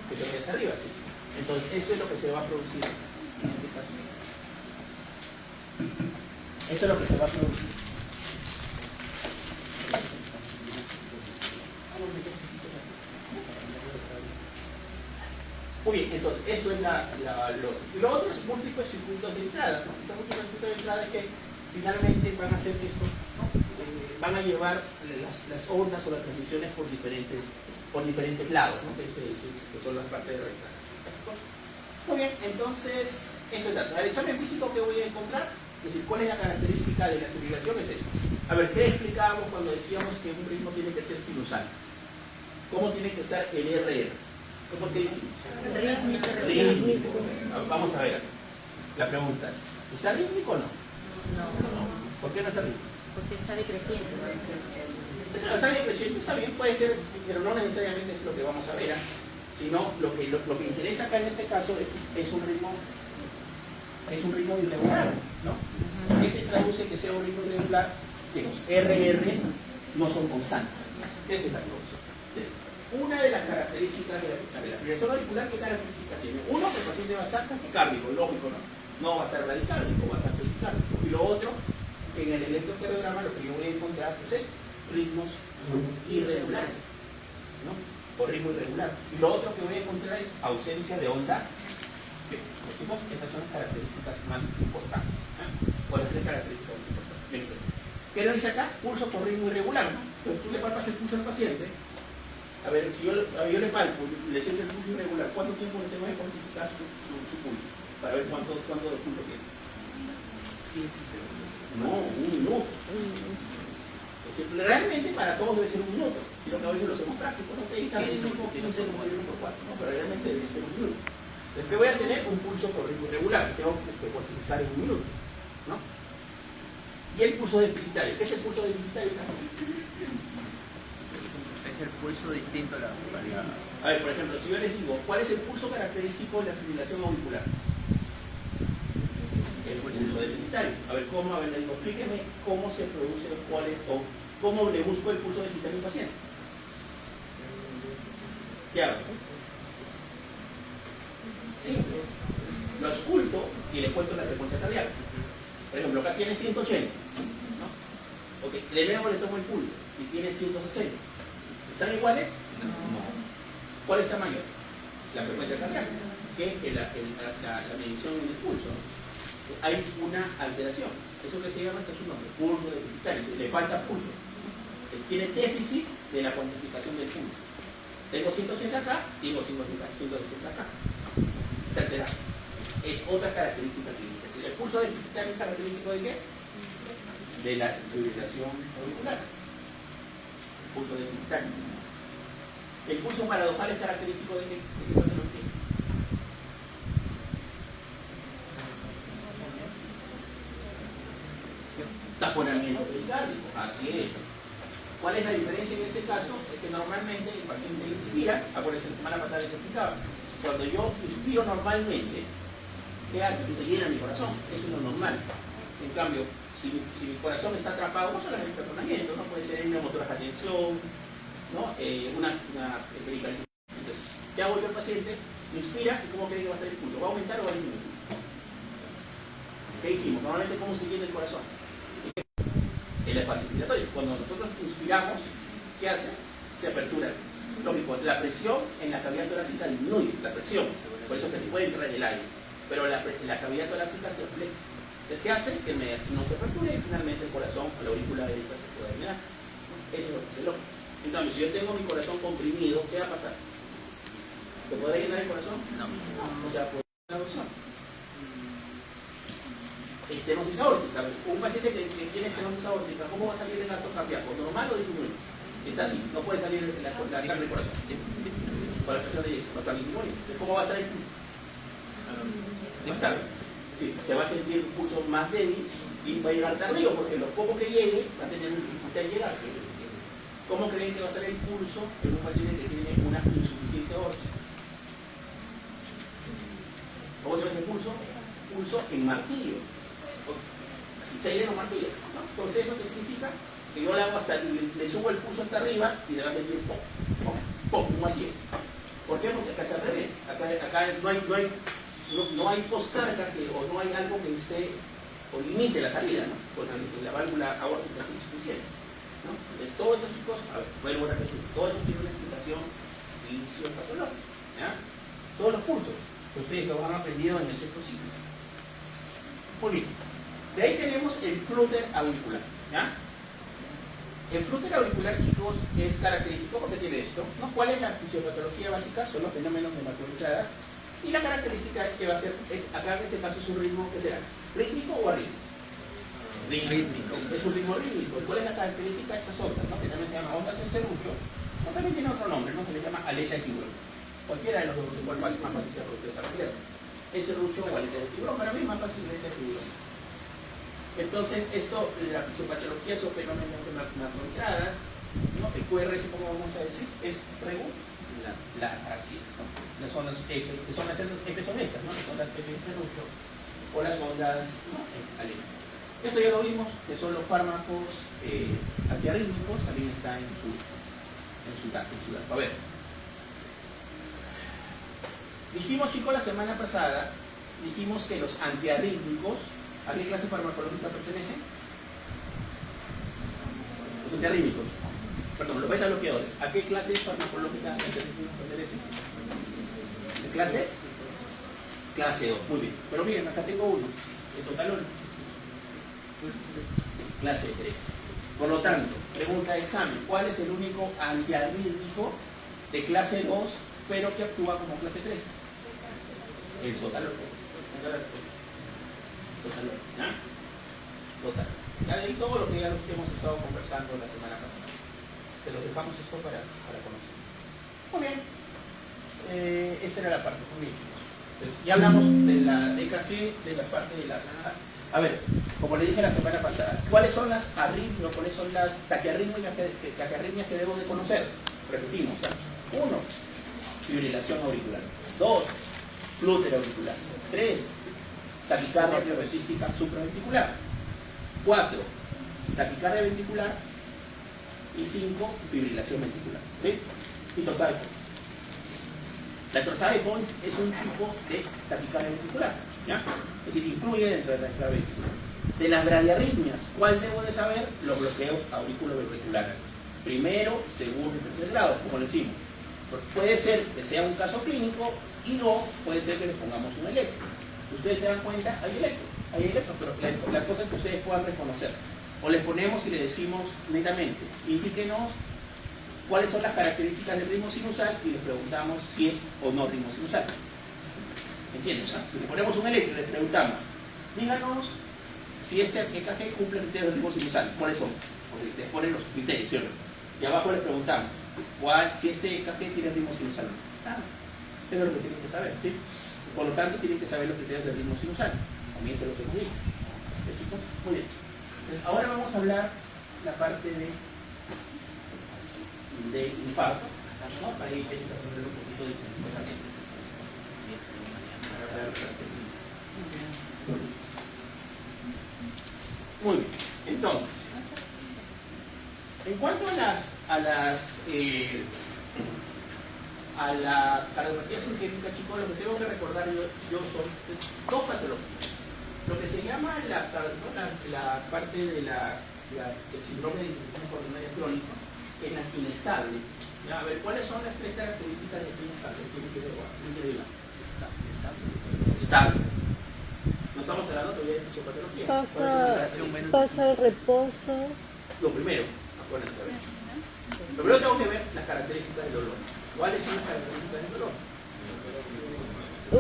Speaker 1: Que se vaya hacia arriba, sí. Entonces, esto es lo que se va a producir en este caso. Esto es lo que se va a producir. Muy bien, entonces, esto es lo otro es múltiples circuitos de entrada, ¿no? Estos múltiples circuitos de entrada es que finalmente van a hacer esto, ¿no? Van a llevar las ondas o las transmisiones por diferentes lados, ¿no? Que son las partes de recta. Muy bien, entonces, esto es dato. El examen físico que voy a encontrar, es decir, ¿cuál es la característica de la fibrilación? Es esto. A ver, ¿qué explicábamos cuando decíamos que un ritmo tiene que ser sinusal? ¿Cómo tiene que estar el RR? ¿Por qué? Rítmico. Vamos a ver. La pregunta, ¿está rítmico o no?
Speaker 2: No,
Speaker 1: ¿Por qué no está rítmico?
Speaker 2: porque está decreciente.
Speaker 1: Está decreciente, está bien, puede ser, pero no necesariamente es lo que vamos a ver, sino lo que interesa acá en este caso es un ritmo irregular, ¿no? qué se traduce que sea un ritmo irregular? Que los RR no son constantes. Esa es la traducción. Una de las características de la fibrilación auricular, ¿qué características tiene? Uno, que el paciente va a estar taquicárdico, lógico, ¿no? No va a estar radicárdico, va a estar taquicárdico. Y lo otro, que en el electrocardiograma lo que yo voy a encontrar es esto, ritmos irregulares, ¿no? O ritmo irregular. Y lo otro que voy a encontrar es ausencia de onda. Decimos que estas son las características más importantes. O las tres características más importantes. ¿Qué nos dice acá? Pulso por ritmo irregular, ¿no? Entonces tú le palpas el pulso al paciente. A ver, si yo le palpo, le siento el pulso irregular, ¿cuánto tiempo le tengo que cuantificar su pulso? Para ver cuánto de pulso tiene.
Speaker 3: 15 segundos.
Speaker 1: No, un minuto. Realmente para todos debe ser un minuto. Si lo que a veces lo hacemos práctico, no te dice 15 minutos, 4, no, pero realmente debe ser un minuto. Después voy a tener un pulso por ritmo irregular, tengo que cuantificar en un minuto, ¿no? Y el pulso deficitario. ¿Qué es el pulso deficitario?
Speaker 3: Es el pulso distinto a la...
Speaker 1: A ver, por ejemplo, si yo les digo, ¿cuál es el pulso característico de la fibrilación auricular? El pulso deficitario. A ver, ¿cómo? A ver, le digo, explíqueme cómo se produce, cuál es, o cómo le busco el pulso deficitario a un paciente. ¿Qué hago? Sí, lo ausculto y le cuento la frecuencia cardíaca. Por ejemplo, acá tiene 180, ¿no? Ok, de nuevo le tomo el pulso y tiene 160. ¿Están iguales? No. ¿Cuál está mayor? La frecuencia cardíaca, que la medición del pulso. Hay una alteración. Eso que se llama, este es un nombre, pulso deficitario. Le falta pulso. Tiene déficit de la cuantificación del pulso. Tengo 180 acá, tengo 160 acá. Se altera. Es otra característica clínica. ¿El pulso deficitario es característico de qué? De la fibrilación auricular. El pulso deficitario. El pulso paradojal es característico de qué? Taponamiento pericárdico. Así es. ¿Cuál es la diferencia en este caso? Es que normalmente el paciente inspira, por eso la semana pasada les explicaba, cuando yo inspiro normalmente, ¿qué hace? Que se llena mi corazón. Eso es lo normal. En cambio, si mi corazón está atrapado, no solamente taponamiento, no puede ser una motoraja de tensión, ¿no? Una pericarditis. Entonces, ¿qué hago yo al paciente? Inspira, ¿y cómo cree que va a estar el pulso? ¿Va a aumentar o va a disminuir? ¿Qué dijimos? Normalmente, ¿cómo se llena el corazón? El espacio inspiratorio. Cuando nosotros inspiramos, ¿qué hace? Se apertura. Lógico, la presión en la cavidad torácica disminuye, la presión, por eso que se puede entrar el aire, pero la cavidad torácica se flexa. Entonces, ¿qué hace? Que el mediastino no se aperture y finalmente el corazón o la aurícula derecha se puede llenar. Eso es lo que se logra. En cambio, si yo tengo mi corazón comprimido, ¿qué va a pasar? ¿Se podrá llenar el corazón? No. O sea, por una opción. Estenosis aórtica. Un paciente que tiene estenosis aórtica, ¿cómo va a salir el gasto cardíaco? ¿Normal o disminuido? Está así, no puede salir la carga del corazón. Con la presión de eyección, no está disminuido. ¿Cómo va a estar el pulso? Va a estar. Sí, se va a sentir un pulso más débil y va a llegar tardío, porque lo poco que llegue va a tener dificultad en llegar. ¿Cómo creen que va a estar el pulso en un paciente que tiene una insuficiencia aórtica? ¿Cómo se llama ese pulso? Pulso en martillo. Si se llena un martillo, ¿no? Entonces, ¿eso qué significa? Que yo le hago hasta, le subo el pulso hasta arriba y le va a meter pum, pum, pum, un martillo. ¿Por qué? Porque acá es al revés. Acá no hay poscarga o no hay algo que esté o limite la salida, ¿no? Porque la válvula aórtica es insuficiente, ¿no? Entonces, todos estos chicos, a ver, vuelvo a repetir, todo esto tiene una explicación fisiopatológica, ¿ya? Todos los pulsos que ustedes lo han aprendido en el sexto ciclo. Muy bien. De ahí tenemos el flúter auricular, ¿ya? El flúter auricular, chicos, es característico porque tiene esto, ¿no? ¿Cuál es la fisiopatología básica? Son los fenómenos de macroinfladas. Y la característica es que va a ser, acá en este caso es un ritmo, ¿qué será? ¿Rítmico o arrítmico? Rítmico. Es un ritmo rítmico. ¿Cuál es la característica de estas ondas, ¿no? Que también se llama onda del serrucho, o también tiene otro nombre, ¿no? Se le llama aleta de tiburón. Cualquiera de los dos, igual más fácil se aproxima. El serrucho o aleta de tiburón, para mí es más fácil aleta de tiburón. Entonces, esto, la fisiopatología son fenómenos de macroentradas, ¿no? El QRS, como vamos a decir, es así es, ¿no? Las ondas F, que son las F son estas, ¿no? Las ondas F en serrucho o las ondas, ¿no? Aleta. Esto ya lo vimos, que son los fármacos antiarrítmicos, también está en su dato. A ver. Dijimos, chicos, la semana pasada, dijimos que los antiarrítmicos, ¿a qué clase farmacológica pertenecen? Los antiarrítmicos, perdón, los beta bloqueadores, ¿a qué clase farmacológica pertenecen? ¿De clase? Clase 2, muy bien. Pero miren, acá tengo uno, el totalón. Clase 3. Por lo tanto, pregunta de examen, ¿cuál es el único antiarrítmico de clase 2, pero que actúa como clase 3? El sotalol. Sotalol, ¿ya? Sotalol. Ya de ahí todo lo que ya hemos estado conversando la semana pasada. Te lo dejamos esto para conocer. Muy bien. Esa era la parte conmigo. Entonces, ya hablamos de la de café, de la parte de las... A ver, como le dije la semana pasada, ¿cuáles son las arritmias, cuáles son las taquiarritmias que debo de conocer? Repetimos, ¿ya? 1. Fibrilación auricular. 2. Flúter auricular. 3. Taquicardia pleuresística supraventricular. 4. Taquicardia ventricular. Y 5. Fibrilación ventricular. ¿Sí? Y Torsade Pons. La Torsade Pons es un tipo de taquicardia ventricular, ¿ya? Es decir, incluye dentro de la extraventricular. De las bradiarritmias, ¿cuál debo de saber? Los bloqueos auriculoventriculares. Primero, segundo y tercer grado, como le decimos. Puede ser que sea un caso clínico y o puede ser que le pongamos un electro. Ustedes se dan cuenta, hay electros, pero la cosa es que ustedes puedan reconocer. O les ponemos y le decimos netamente, indíquenos cuáles son las características del ritmo sinusal y les preguntamos si es o no ritmo sinusal. ¿Entiendes? Si le ponemos un electro y les preguntamos, díganos si este EKG cumple criterios del ritmo sinusal, ¿cuáles son? Porque ustedes ponen los criterios, ¿sí o no? Y abajo les preguntamos, si este EKG tiene ritmo sinusal. Eso es lo que tienen que saber, ¿sí? Por lo tanto, tienen que saber los criterios del ritmo sinusal. También se los explico. Muy bien. Entonces, ahora vamos a hablar la parte de infarto, ¿no? Para ir a poner un poquito de muy bien. Entonces, en cuanto a la cardiopatía singénica, chicos, lo que tengo que recordar yo son dos patologías. Lo que se llama la parte de del síndrome de infección coronaria crónica, que es la inestable. A ver, ¿cuáles son las tres características de inestable? Estable. No estamos hablando todavía de fisiopatología.
Speaker 4: Pasa el reposo.
Speaker 1: Lo primero, acuérdense. Lo primero tengo que ver las características del dolor. ¿Cuáles son las características del dolor?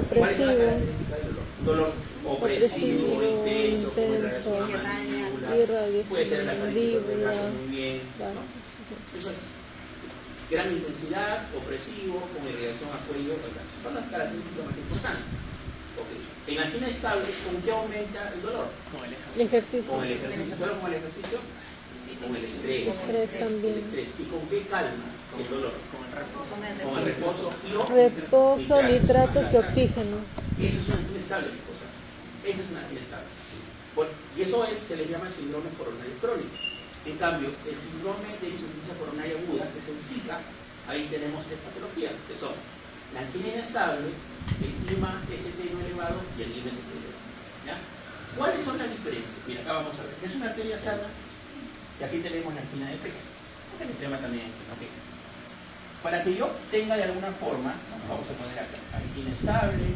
Speaker 1: ¿Cuáles son las características del dolor? Dolor opresivo, intenso, puede ser la mandíbula, muy bien, ¿no? Gran intensidad, opresivo, con irrigación a cuello, son las características más importantes. Okay. En angina estable, ¿con qué aumenta el dolor?
Speaker 4: Con el ejercicio.
Speaker 1: Con el ejercicio, solo con el ejercicio y con el estrés.
Speaker 4: También.
Speaker 1: ¿Y con qué calma el dolor? Con el reposo.
Speaker 4: Reposo, nitratos y oxígeno.
Speaker 1: Eso es una angina estable, mi cosa. Esa es una angina estable. Bueno, y eso se le llama síndrome coronario crónico. En cambio, el síndrome de insuficiencia coronaria aguda, que es el SICA, ahí tenemos tres patologías, que son la angina inestable, el IMA ST no elevado y el IMA ST elevado. ¿Ya? ¿Cuáles son las diferencias? Mira, acá vamos a ver. Es una arteria sana y aquí tenemos la angina de pecho. Este es el tema también. Okay. Para que yo tenga de alguna forma, vamos a poner acá, angina estable,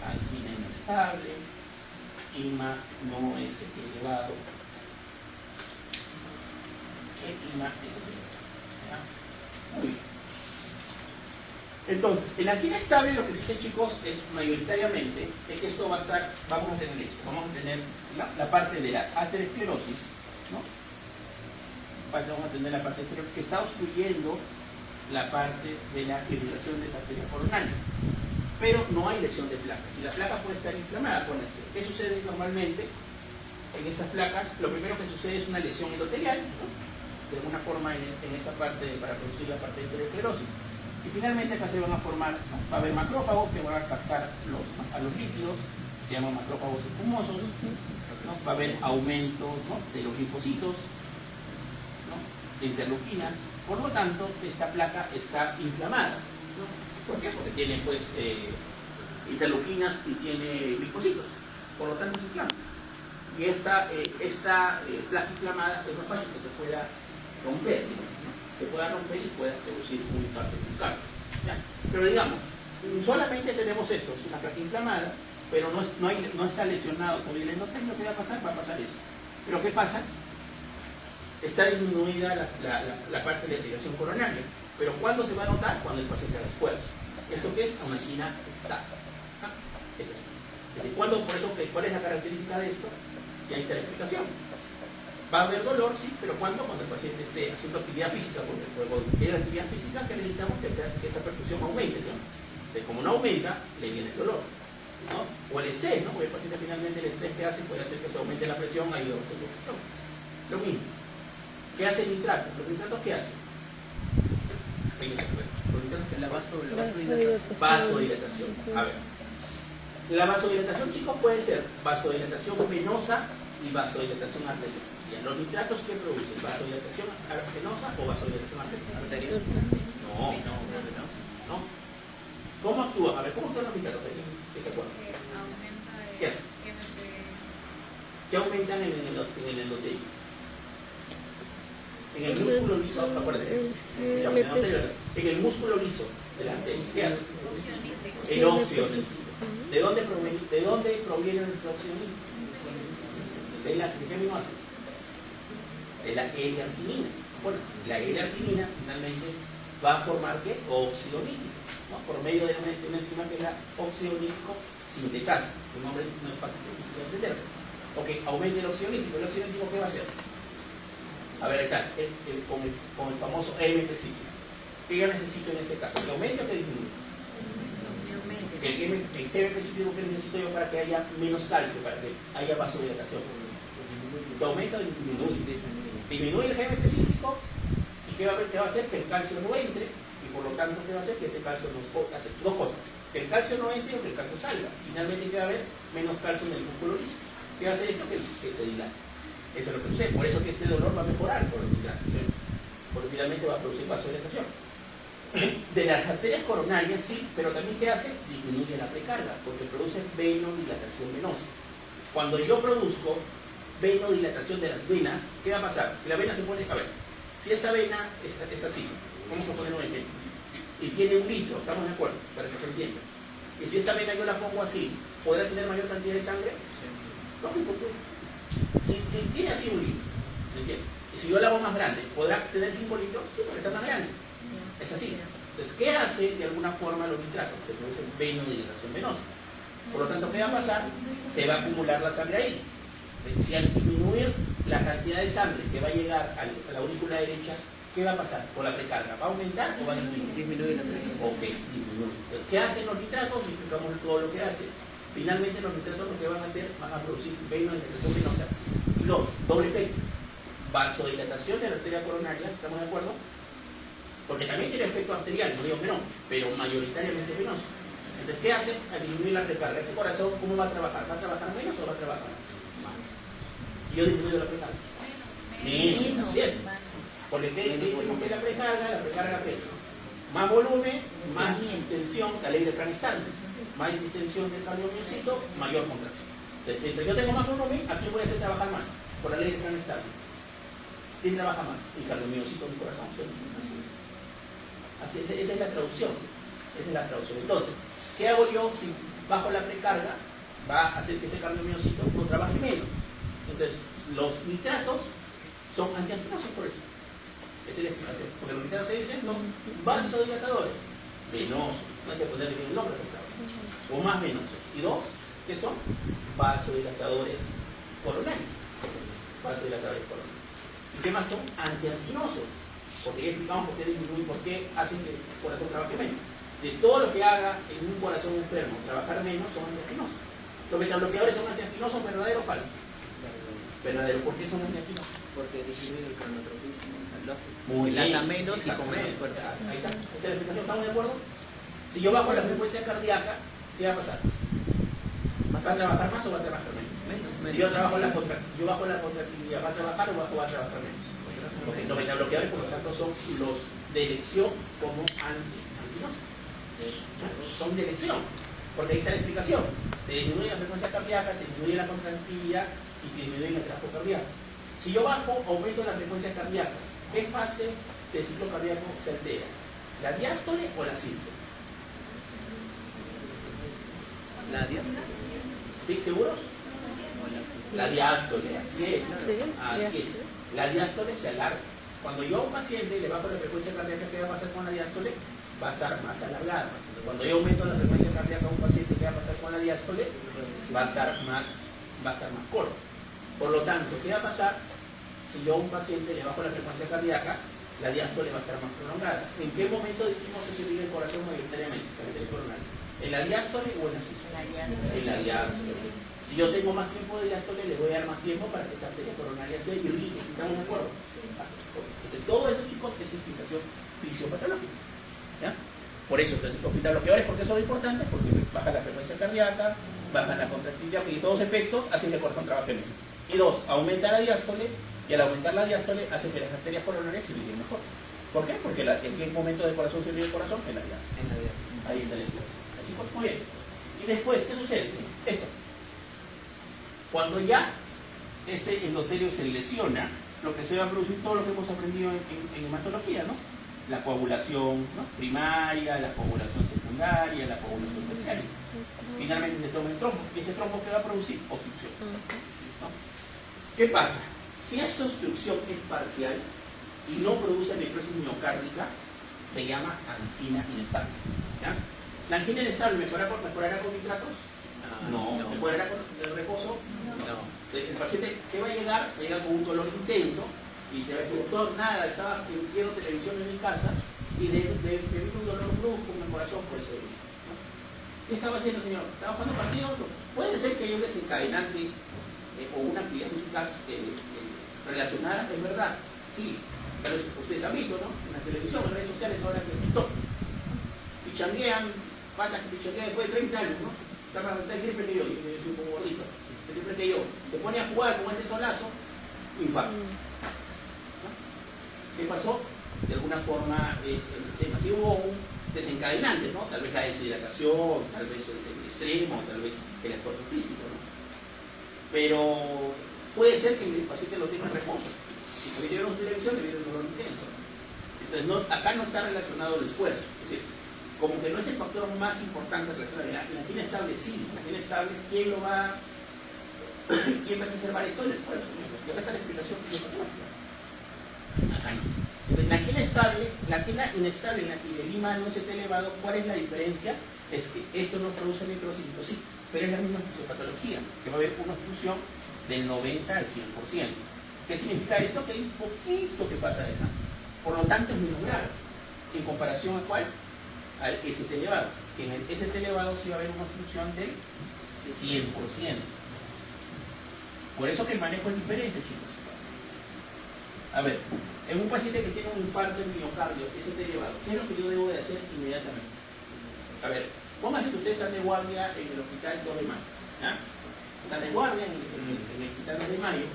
Speaker 1: angina inestable, IMA no ST elevado, IMA ST. Muy bien. Entonces, en la angina estable lo que existe, chicos, es mayoritariamente es que esto va a estar, vamos a tener esto, vamos a tener la parte de la aterosclerosis, ¿no? Vamos a tener la parte que está obstruyendo la parte de la fibrilación de esta arteria coronaria. Pero no hay lesión de placas. Si la placa puede estar inflamada, acuérdense. ¿Qué sucede normalmente en estas placas? Lo primero que sucede es una lesión endotelial, ¿no? De alguna forma en esta parte para producir la parte de aterosclerosis. Y finalmente acá se van a formar, ¿no? Va a haber macrófagos que van a captar a los lípidos, se llaman macrófagos espumosos, ¿no? Va a haber aumento, ¿no?, de los linfocitos, ¿no?, de interleuquinas. Por lo tanto, esta placa está inflamada, ¿no? ¿Por qué? Porque tiene pues interleuquinas y tiene linfocitos. Por lo tanto, se inflama. Y esta placa inflamada es más fácil que se pueda romper, ¿no? Se pueda romper y pueda producir un infarto miocardio. ¿Ya? Pero digamos, solamente tenemos esto, es una placa inflamada, pero no está lesionado todavía el endotelio. ¿Qué va a pasar? Va a pasar eso. Pero ¿qué pasa? Está disminuida la parte de la irrigación coronaria. Pero ¿cuándo se va a notar? Cuando el paciente haga esfuerzo. ¿Esto qué es? Una angina estática. ¿Ah? Es así. ¿Desde cuándo? Por eso, ¿cuál es la característica de esto? Y ahí está la explicación. Va a haber dolor, sí, pero ¿cuándo? Cuando el paciente esté haciendo actividad física, porque cuando tiene actividad física, ¿qué necesitamos? Que esta perfusión aumente, ¿no? Entonces, como no aumenta, le viene el dolor, ¿no? O el estrés, ¿no? Porque el paciente finalmente el estrés que hace puede hacer que se aumente la presión, ahí va a ser presión. Lo mismo. ¿Qué hace el nitrato? ¿Los nitratos qué hacen? Los nitratos,
Speaker 3: La vasodilatación.
Speaker 1: vasodilatación. A ver. La vasodilatación, chicos, puede ser vasodilatación venosa y vasodilatación arterial. Bien, ¿los nitratos qué producen? ¿Vasodilatación venosa o vasodilatación arterial? No, no. ¿Cómo actúan? A ver, ¿cómo actúan los nitratos? ¿Qué se acuerdan? ¿Qué hacen? ¿Qué aumentan en el endotelio? En el músculo liso, acuérdense. En el músculo liso del endotelio, ¿qué hacen? El óxido nítrico. ¿De dónde proviene el óxido nítrico? ¿De qué aminoácido? De la L-arginina. Bueno, la L-arginina finalmente va a formar ¿qué? Óxido nítrico, ¿no? Por medio de una enzima que es la óxido nítrico sintetasa. El nombre no es fácil de entender. Ok, aumenta el óxido nítrico. ¿El óxido nítrico qué va a hacer? A ver, acá, con el famoso MP cíclico. ¿Qué yo necesito en este caso? ¿Que aumente o que disminuya? El GMP cíclico que necesito yo para que haya menos calcio, para que haya vasodilatación. ¿Que aumenta o disminuye? Disminuye el GMP cíclico y ¿qué va a hacer? Que el calcio no entre y por lo tanto ¿qué va a hacer? Que este calcio no hace dos cosas. Que el calcio no entre o que el calcio salga. Finalmente ¿qué va a haber? Menos calcio en el músculo liso. ¿Qué va a hacer esto? Que se dilate. Eso es lo que sucede. Por eso que este dolor va a mejorar por los nitratos. Porque finalmente va a producir vasodilatación. De las arterias coronarias sí, pero también ¿qué hace? Disminuye la precarga, porque produce venodilatación venosa. Cuando yo produzco venodilatación de las venas, ¿qué va a pasar? Que la vena se pone, a ver, si esta vena es así, vamos a poner un ejemplo, y tiene 1 litro, ¿estamos de acuerdo? Para que se entienda. Y si esta vena yo la pongo así, ¿podrá tener mayor cantidad de sangre? No, porque si tiene así 1 litro, ¿me entiendes? Y si yo la hago más grande, ¿podrá tener 5 litros? Sí, porque está más grande. Es así. Entonces, ¿qué hace de alguna forma los nitratos? Que producen venodilatación venosa. Por lo tanto, ¿qué va a pasar? Se va a acumular la sangre ahí. Si al disminuir la cantidad de sangre que va a llegar a la aurícula derecha, ¿qué va a pasar? ¿Con la precarga? ¿Va a aumentar o va a disminuir?
Speaker 3: Disminuye la presión.
Speaker 1: Ok, disminuye. Entonces, ¿qué hacen los nitratos? Explicamos todo lo que hacen. Finalmente, los nitratos lo que van a hacer, van a producir venodilatación venosa. Y doble efecto. Vasodilatación de la arteria coronaria, ¿estamos de acuerdo? Porque también tiene efecto arterial, no digo que no, pero mayoritariamente venoso. Entonces, ¿qué hace? Al disminuir la recarga. Ese corazón, ¿cómo va a trabajar? ¿Va a trabajar menos o va a trabajar más? Y yo disminuyo la precarga. Menos, así es. Porque ¿qué dijimos que la precarga ¿qué es? Más volumen, más distensión, la ley de Frankenstein. Más distensión del cardiomiocito, mayor contracción. Entonces, mientras yo tengo más volumen, aquí voy a hacer trabajar más, por la ley de Frankenstein. ¿Quién trabaja más? El cardiomiocito del corazón. Así, esa es la traducción. Esa es la traducción. Entonces, ¿qué hago yo si bajo la precarga? Va a hacer que este cardiomiocito no trabaje menos. Entonces, los nitratos son antianginosos por eso. Esa es la explicación. Porque los nitratos que dicen son vasodilatadores. Venosos. No hay que ponerle ningún nombre, o más venosos. Y dos, ¿qué son? Vasodilatadores coronarios. Vasodilatadores coronarios. ¿Y qué más son? Antianginosos. Porque ya explicamos por qué disminuyen, por qué hacen que el corazón trabaje menos. De todo lo que haga en un corazón enfermo trabajar menos son antianginosos. Los betabloqueadores son antianginosos, ¿verdadero o falso? Verdadero. ¿Por qué son antianginosos?
Speaker 3: Porque disminuye el cronotropismo.
Speaker 1: Muy bien.
Speaker 3: Lata menos y con menos fuerza.
Speaker 1: Ahí está. Esta es la explicación. ¿Estamos de acuerdo? Si yo bajo la frecuencia cardíaca, ¿qué va a pasar? ¿Va a trabajar más o va a trabajar menos? Si yo bajo la contractividad, ¿va a trabajar o va a trabajar menos? Los betabloqueadores, por lo tanto, son los de elección como son de elección, porque ahí está la explicación. Te disminuye la frecuencia cardíaca, te disminuye la contractividad y te disminuye el trabajo cardíaco. Si yo bajo, aumento la frecuencia cardíaca. ¿Qué fase del ciclo cardíaco se altera? ¿La diástole o la sístole?
Speaker 3: La diástole.
Speaker 1: ¿Sí, seguros? La diástole, así es. Así es. La diástole se alarga. Cuando yo a un paciente le bajo la frecuencia cardíaca, ¿qué va a pasar con la diástole? Va a estar más alargada. Cuando yo aumento la frecuencia cardíaca a un paciente, ¿qué va a pasar con la diástole? Va a estar más corto. Por lo tanto, ¿qué va a pasar? Si yo a un paciente le bajo la frecuencia cardíaca, la diástole va a estar más prolongada. ¿En qué momento dijimos que se vive el corazón mayoritariamente? ¿En la diástole o en la sístole? En la diástole. Si yo tengo más tiempo de diástole, le voy a dar más tiempo para que esta arteria coronaria se irrigue. ¿Estamos de acuerdo? Entonces, todo esto, chicos, es explicación fisiopatológica. ¿Ya? Por eso, entonces, los betabloqueadores, ¿por qué son importantes? Porque bajan la frecuencia cardíaca, bajan la contractividad y todos los efectos hacen que el corazón trabaje menos. Y dos, aumenta la diástole, y al aumentar la diástole hace que las arterias coronarias se irriguen mejor. ¿Por qué? Porque ¿en qué momento del corazón se irriga el corazón? En la diástole. Ahí está el estudio. Chicos, muy bien. Y después, ¿qué sucede? Esto. Cuando ya este endotelio se lesiona, lo que se va a producir todo lo que hemos aprendido en hematología, ¿no? La coagulación, ¿no?, primaria, la coagulación secundaria, la coagulación terciaria. Finalmente se toma el trombo. ¿Y este trombo qué va a producir? Obstrucción. ¿No? ¿Qué pasa? Si esta obstrucción es parcial y no produce necrosis miocárdica, se llama angina inestable. ¿Ya? ¿La angina inestable mejorará con nitratos? No. ¿Mejorará con el reposo? No. El paciente, ¿qué va a llegar? Va a llegar con un dolor intenso y te va a decir, doctor, nada, estaba viendo televisión en mi casa y de vino un dolor brusco en el corazón por eso. ¿No? ¿Qué estaba haciendo, señor? ¿Estaba jugando partido? Puede ser que haya un desencadenante o una actividad física relacionada, es verdad, sí, pero ustedes han visto, ¿no? En la televisión, en las redes sociales, ahora que TikTok, pichanguean, patas que pichanguean después de 30 años, ¿no? Está el gripe que yo soy un poco gordito, el gripe que yo, se pone a jugar con este solazo, infarto. ¿No? ¿Qué pasó? De alguna forma es el tema. Si hubo un desencadenante, ¿no? Tal vez la deshidratación, tal vez el extremo, tal vez el esfuerzo físico, ¿no? Pero puede ser que el paciente lo tenga en reposo. Si porque vemos televisión, le viene un dolor intenso. Entonces, acá no está relacionado el esfuerzo. Es decir, como que no es el factor más importante relacionado a la angina estable, sí. La angina estable, ¿quién va a preservar esto? El esfuerzo. Y acá está la explicación fisiopatológica. Acá no. Entonces, la angina inestable en la que el lima no se está elevado, ¿cuál es la diferencia? Es que esto no produce necrosis, sí, pero es la misma fisiopatología, que va a haber una obstrucción del 90 al 100%. ¿Qué significa esto? Que hay un poquito que pasa de eso. Por lo tanto, es menos grave. ¿En comparación a cuál? Al ST elevado. En el ST elevado sí va a haber una obstrucción del 100%. Por eso que el manejo es diferente, chicos. A ver, en un paciente que tiene un infarto en miocardio, ST elevado, ¿qué es lo que yo debo de hacer inmediatamente? A ver, pónganse que ustedes están de guardia en el hospital 2 de mayo. ¿Ya? Están de guardia en el hospital 2 de mayo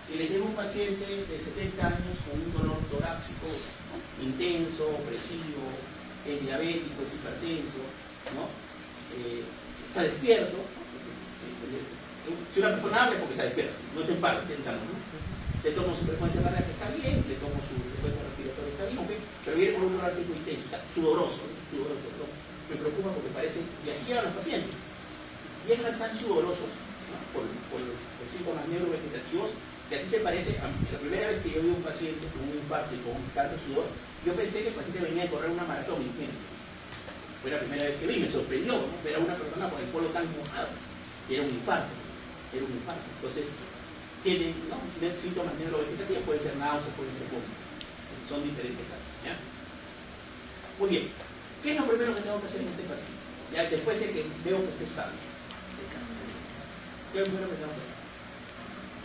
Speaker 1: y les llega un paciente de 70 años con un dolor torácico, ¿no?, intenso, opresivo, es diabético, es hipertenso, ¿no? Está despierto. Si una persona habla es porque está despierto, no es en parte, ¿no? Le tomo su frecuencia cardíaca, está bien, le tomo su frecuencia respiratoria, está bien, ¿okay? Pero viene con un dolor muy intenso, está sudoroso, ¿no? Me preocupa porque parece, y así llegan los pacientes, llegan tan sudorosos, ¿no?, por síntomas neurovegetativos, que a ti te parece, la primera vez que yo vi a un paciente con un infarto y con un cargo de sudor, yo pensé que el paciente venía a correr una maratón, imagínate. Fue la primera vez que vi, me sorprendió, ¿no? Era una persona con el polo tan mojado, era un infarto. Entonces, tienen, ¿no?, síntomas neurovegetativos, puede ser náuseas, puede ser vómitos, son diferentes casos, ¿ya? Muy bien. ¿Qué es lo primero que tengo que hacer en este paciente? Ya después de que veo que esté estable. ¿Qué es lo primero que tengo que hacer?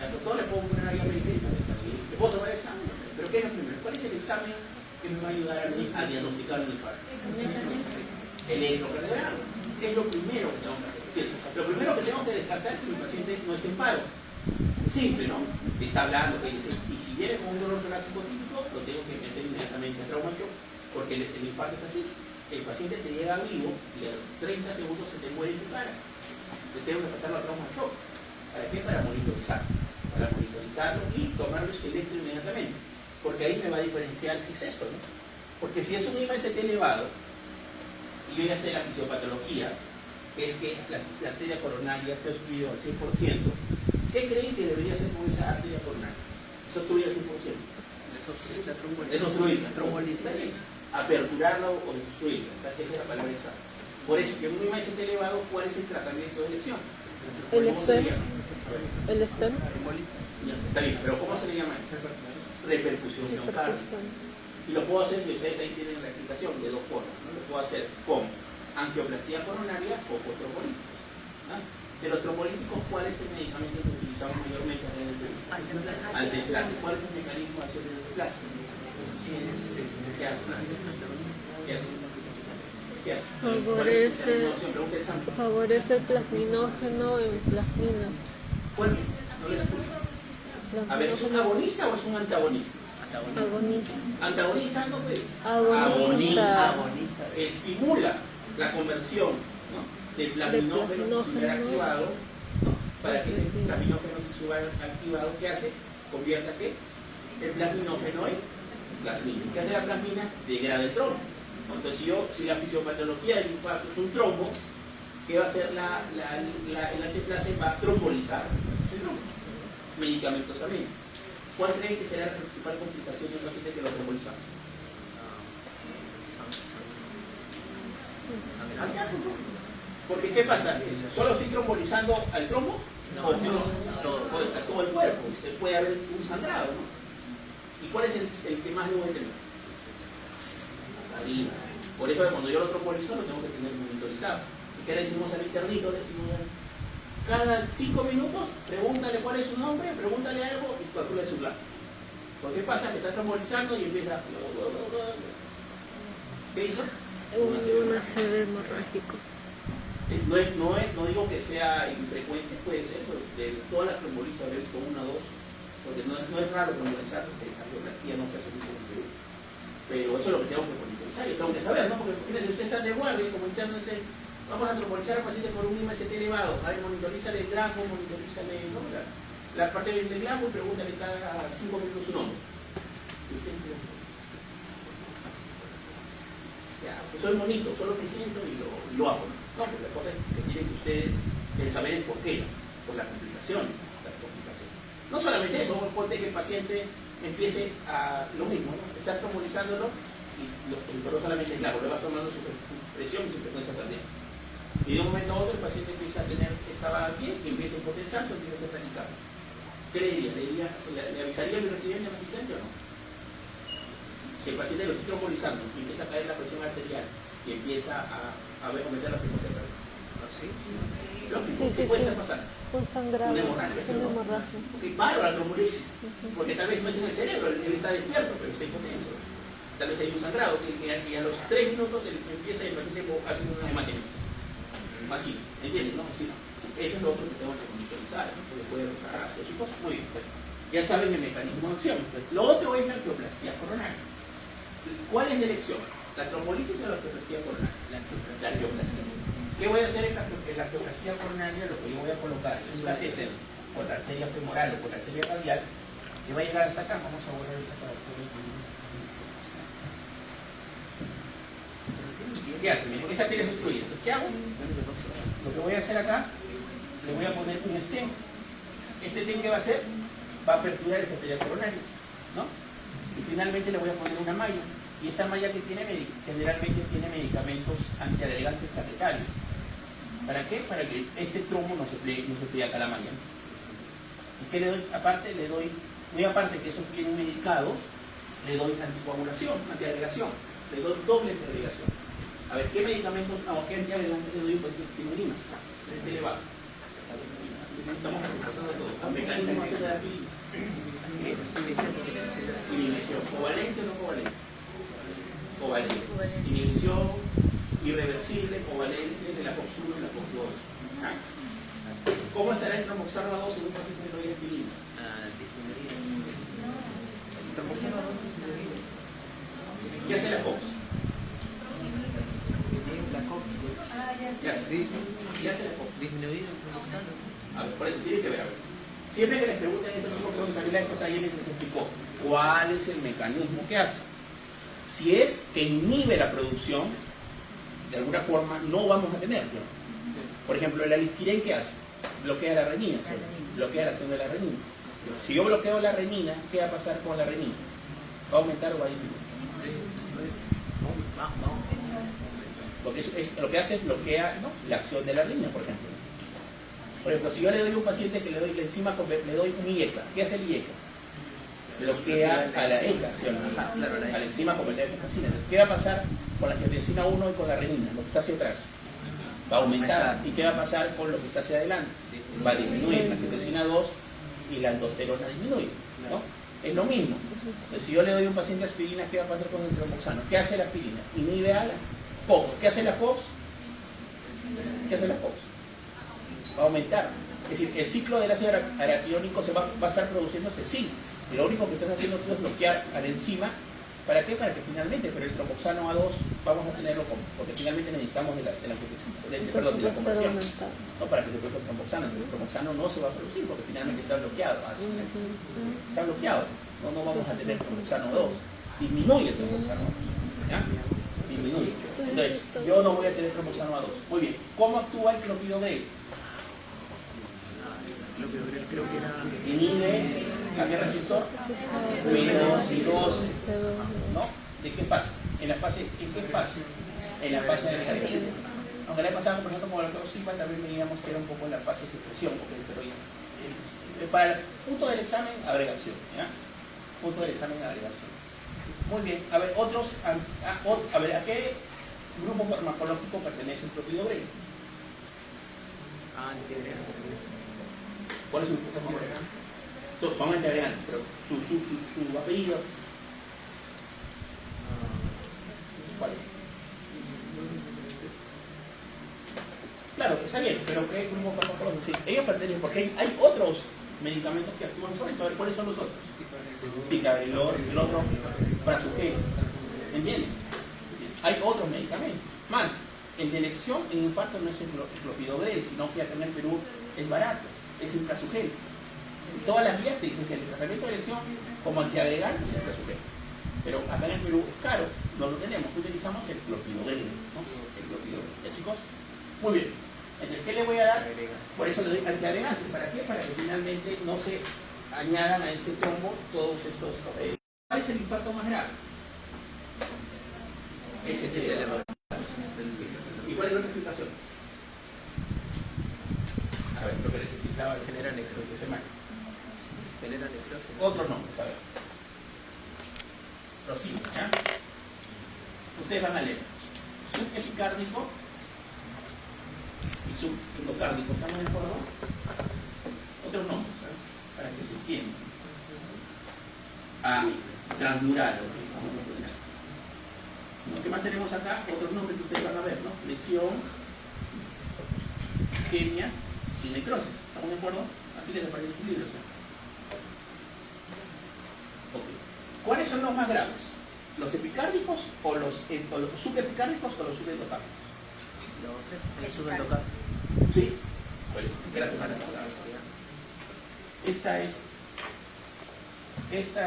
Speaker 1: Al doctor le puedo poner una guía periférica, le puedo tomar el examen, pero ¿qué es lo primero? ¿Cuál es el examen que me va a ayudar a mí a diagnosticar un infarto? Electrocardiograma. Es lo primero que tengo que hacer. Sí, lo primero que tengo que descartar es que mi paciente no esté en paro. Es simple, ¿no? Está hablando, y si viene con un dolor torácico típico, lo tengo que meter inmediatamente a trauma shock, porque el infarto es así. El paciente te llega vivo y a los 30 segundos se te muere en tu cara. Te tengo que pasarlo a trauma shock. ¿Para qué? Para monitorizarlo. Para monitorizarlo y tomarlo esqueleto inmediatamente. Porque ahí me va a diferenciar si es esto, ¿no? Porque si es un IMST elevado, y yo ya sé la fisiopatología, que es que la arteria coronaria está obstruida al 100%, ¿qué creen que debería hacer con esa arteria coronaria? Está obstruida al 100%. Desobstruirla. Está bien. Aperturarla o destruirla. Esa es la palabra exacta. Por eso, que un IMST elevado, ¿cuál es el tratamiento de elección?
Speaker 4: El
Speaker 1: ¿Cómo se le
Speaker 4: stem.
Speaker 1: llama?
Speaker 4: El stem.
Speaker 1: Ya, está bien, pero ¿cómo se le llama? Repercusión miocardial. Y lo puedo hacer, y ustedes ahí tienen la explicación, de dos formas, ¿no? Lo puedo hacer con angioplastía coronaria o con trombolíticos. ¿No? De los trombolíticos, ¿cuál es el medicamento que utilizamos mayormente en el Perú? Alteplase. ¿Cuál es el mecanismo de acción del alteplase? ¿Qué hace? ¿Qué hace? ¿Qué hace?
Speaker 4: Favorece el plasminógeno en plasmina.
Speaker 1: ¿Cuál? No le escucho. A ver, ¿es un agonista o es un antagonista?
Speaker 4: Agonista.
Speaker 1: Antagonista no puede.
Speaker 4: Agonista.
Speaker 1: Estimula la conversión, ¿no? Del plasminógeno tisular activado, ¿no? Para que el plasminógeno tisular activado, ¿qué hace? Convierta ¿qué? El plasminógeno en plasmina. ¿Qué hace la plasmina? Degrada el trombo. Entonces, si la fisiopatología del infarto es un trombo, ¿qué va a hacer el anteplase? Va a trombolizar el trombo medicamentosamente. ¿Cuál creen que será la principal complicación de un paciente que lo trombolizamos? Porque ¿qué pasa? ¿Solo estoy trombolizando al trombo? No, o a todo el cuerpo. Puede haber un sangrado, ¿no? ¿Y cuál es el que más debo tener? La harina. Por eso cuando yo lo trombolizo lo tengo que tener monitorizado. ¿Y qué le decimos al internito? Le decimos, cada 5 minutos, pregúntale cuál es su nombre, pregúntale algo y calcula su plan. ¿Por qué pasa? Que está trombolizando y empieza... ¿Qué hizo?
Speaker 4: Un ACV hemorrágico.
Speaker 1: No digo que sea infrecuente, puede ser, pero de todas las trombolizas a ver con 1 o 2, porque no es raro trombolizar, porque la angioplastía no se hace mucho en Perú. Pero eso es lo que tengo que monitorizar, yo tengo que saber, ¿no? Porque fíjense, usted está de guardia, como interno dice, vamos a trombolizar al paciente por un IMST elevado, a ver, monitorízale el gramo, monitorízale, ¿no? La parte del gramo y pregúntale cada 5 minutos su nombre. Y usted dice, ya, pues soy bonito, solo me siento y lo hago, ¿no? No, pero la cosa es que tienen que ustedes saber el por qué, por la complicación, No solamente eso, ponte que el paciente empiece a lo mismo, ¿no? Estás trombolizando y pero solamente el agua, le vas tomando su presión y su frecuencia cardíaca. Y de un momento a otro el paciente empieza a tener, estaba bien, y empieza a hipotensarse, empieza a panicar. ¿Qué le diría? ¿Le avisaría a mi residente o asistente o no? Si el paciente lo está trombolizando y empieza a caer la presión arterial y empieza a aumentar la frecuencia cardíaca. Lógico, ¿qué puede estar pasando?
Speaker 4: Un sangrado.
Speaker 1: Una hemorragia. Porque paro la trombolisis. Porque tal vez no es en el cerebro, él está despierto, pero está hipotenso. Tal vez hay un sangrado y a los 3 minutos él empieza y el paciente hace una hematemesis masiva. ¿Entiendes? ¿No? Así. Eso es lo otro que tengo que monitorizar, ¿no? Porque puede rozar ácidos y cosas. Muy bien. Ya saben el mecanismo de acción. Lo otro es la angioplastía coronaria. ¿Cuál es la elección? ¿La trombolisis o la angioplastía coronaria? La angioplastía. ¿Qué voy a hacer en la angioplastía coronaria? Lo que yo voy a colocar es un catéter por la arteria femoral o por la arteria radial que va a llegar hasta acá. Vamos a borrar esta para ¿qué hace? Miren, esta arteria es obstruida. ¿Qué hago? Lo que voy a hacer acá, le voy a poner un stent. Este stent, ¿qué va a hacer? Va a aperturar esta arteria coronaria, ¿no? Y finalmente le voy a poner una malla. Y esta malla que tiene, generalmente tiene medicamentos antiagregantes catetarios. ¿Para qué? Para que este trombo no se pliegue acá la malla. ¿Y qué le doy? Aparte, le doy, muy aparte que esos vienen medicados, le doy anticoagulación, antiagregación. Le doy doble antiagregación. A ver, ¿qué medicamentos, qué antiagregantes le doy? Pues timolina, es elevado. Estamos repasando todo. ¿A mecanismo de la inhibición? ¿Covalente o no covalente? Covalente. Inhibición irreversible, covalente de la COX-1 y la COX-2. ¿Cómo estará el tromboxano A2 en un paciente que no hay aspirina?
Speaker 3: Disminuir. El tromboxano A2 disminuido.
Speaker 1: ¿Qué hace la COX?
Speaker 3: La COX.
Speaker 1: ¿Qué hace? ¿Qué hace la COX?
Speaker 3: Disminuir el tromboxano.
Speaker 1: A ver, por eso tiene que ver, a ver. Siempre que les pregunten a estos chicos, creo que también la cosa ayer les explicó cuál es el mecanismo que hace. Si es que inhibe la producción, de alguna forma no vamos a tenerlo. Por ejemplo, el alisquirén, ¿qué hace? Bloquea la renina, bloquea la acción de la renina. Si yo bloqueo la renina, ¿qué va a pasar con la renina? ¿Va a aumentar o va a disminuir? Porque lo que hace es bloquea, ¿no?, la acción de la renina, por ejemplo. Por ejemplo, si yo le doy a un paciente que le doy le doy un IECA, ¿qué hace el IECA? Bloquea a la ECA, ¿sí o no? A la enzima convertida. ¿Qué va a pasar con la angiotensina 1 y con la renina? Lo que está hacia atrás va a aumentar. ¿Y qué va a pasar con lo que está hacia adelante? Va a disminuir. La angiotensina 2 y la aldosterona disminuye, ¿no? Es lo mismo. Entonces, si yo le doy a un paciente aspirina, ¿qué va a pasar con el tromboxano? ¿Qué hace la aspirina? Inhibe a la COX. ¿Qué hace la COX? ¿Qué hace la COX? Va a aumentar. Es decir, el ciclo del ácido araquidónico va a estar produciéndose, sí. Lo único que estás haciendo tú es bloquear a la enzima. ¿Para qué? Para que finalmente, pero el tromboxano A2 vamos a tenerlo como, porque finalmente necesitamos de la conversión. No para que se produzca el tromboxano. El tromboxano no se va a producir porque finalmente está bloqueado. Así, está bloqueado. No vamos a tener tromboxano A2. Disminuye el tromboxano A2. ¿Ya? Disminuye. Entonces, yo no voy a tener tromboxano A2. Muy bien. ¿Cómo actúa el clopidogrel?
Speaker 3: Creo que era...
Speaker 1: Inhibe la guerra receptor, menos cirrosis, ¿no? ¿De qué fase? ¿En qué fase? En la fase de agregación. Aunque la vez pasada, por ejemplo, con el doctor Silva también veíamos que era un poco en la fase de secreción, para el punto del examen, agregación, ¿ya? Punto del examen, agregación. Muy bien, a ver, ¿a qué grupo farmacológico pertenece el clopidogrel? ¿Cuál es su grupo farmacológico? Son antiagregantes, pero su apellido. ¿Cuál es? Claro, está bien, pero ¿qué grupo farmacológico? Sí, ellos pertenecen, porque hay otros medicamentos que actúan sobre esto. A ver, ¿cuáles son los otros? Ticagrelor, el otro, Prasugen. ¿Entiendes? Hay otros medicamentos. Más, el de elección en infarto no es el clopidogrel, sino que acá en el Perú es barato, es el Prasugen. Todas las guías te dicen que el tratamiento de elección como antiagregante es el Prasugen. Pero acá en el Perú es caro, no lo tenemos, utilizamos el clopidogrel, ¿no? El clopidogrel. ¿Ya, chicos? Muy bien. Entonces, ¿qué le voy a dar? Por eso le doy antiagregante. ¿Para qué? Para que finalmente no se añadan a este trombo todos estos... ¿Cuál es el infarto más grave? Ese sería el error. ¿Y cuál es la otra explicación? A ver, lo que les explicaba genera necrosis semana. Genera necrosis. Otros nombres, a ver. Prosigue, ¿ya? Ustedes van a leer. Subepicárdico y subendocárdico. ¿Estamos de acuerdo? Otros nombres, ¿sabes? Para que se entienda. Transmural. ¿Qué más tenemos acá? Otros nombres que ustedes van a ver, ¿no? Lesión, isquemia y necrosis. ¿Estamos de acuerdo? Aquí les aparecen sus libros. Okay. ¿Cuáles son los más graves? ¿Los epicárdicos o los subepicárdicos o los subendocárdicos?
Speaker 3: El subendocárdico.
Speaker 1: ¿Sí? Bueno, gracias a la pasada. Esta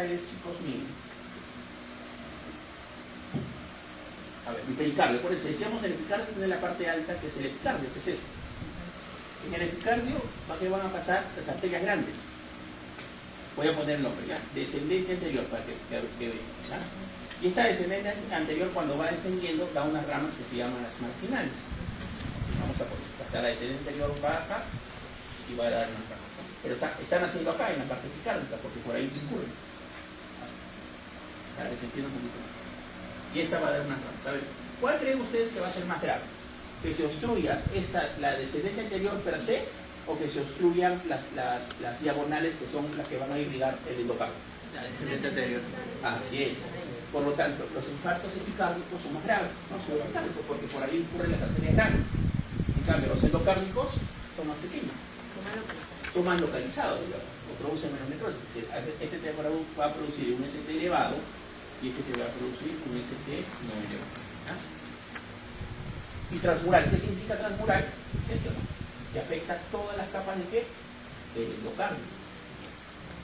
Speaker 1: es, chicos, míos. A ver, el pericardio, por eso decíamos el epicardio tiene la parte alta que es el epicardio, que es esto. En el epicardio, ¿para qué van a pasar las arterias grandes? Voy a poner el nombre, ¿ya? Descendente anterior, para que vean, ¿ya? Y esta descendente anterior, cuando va descendiendo, da unas ramas que se llaman las marginales. Vamos a poner, hasta la descendente anterior baja y va a dar unas ramas. Pero están haciendo acá, en la parte epicárdica, porque por ahí discurren. Para que se entienda un poquito más. Y esta va a dar unas ramas. A ver, ¿cuál creen ustedes que va a ser más grave? ¿Que se obstruya la descendente anterior per se o que se obstruyan las diagonales que son las que van a irrigar el endocardio?
Speaker 3: La descendente anterior.
Speaker 1: Así es. Por lo tanto, los infartos epicárdicos son más graves, ¿no? Son epicárdicos porque por ahí incurren las arterias grandes. En cambio, los endocárdicos son más pequeños. son más localizados, digamos, o producen menos necrosis. Este te va a producir un ST elevado y este te va a producir un ST no elevado. ¿Ah? Y transmural, ¿qué significa transmural? Esto, ¿no? Que afecta todas las capas de qué? Del endocardio.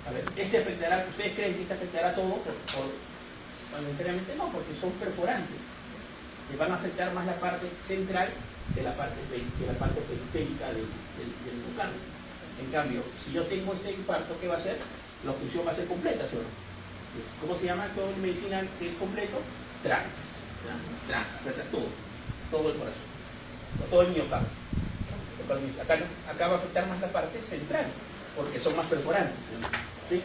Speaker 1: A ver, este afectará, ¿ustedes creen que este afectará todo? Mayoritariamente no, porque son perforantes. Que van a afectar más la parte central que la parte periférica del endocardio. En cambio, si yo tengo este infarto, ¿qué va a hacer? La obstrucción va a ser completa, ¿sí o no? ¿Cómo se llama todo en medicina que es completo? Trans, afecta todo el corazón, todo el miocardio. Acá va a afectar más la parte central, porque son más perforantes. ¿Sí?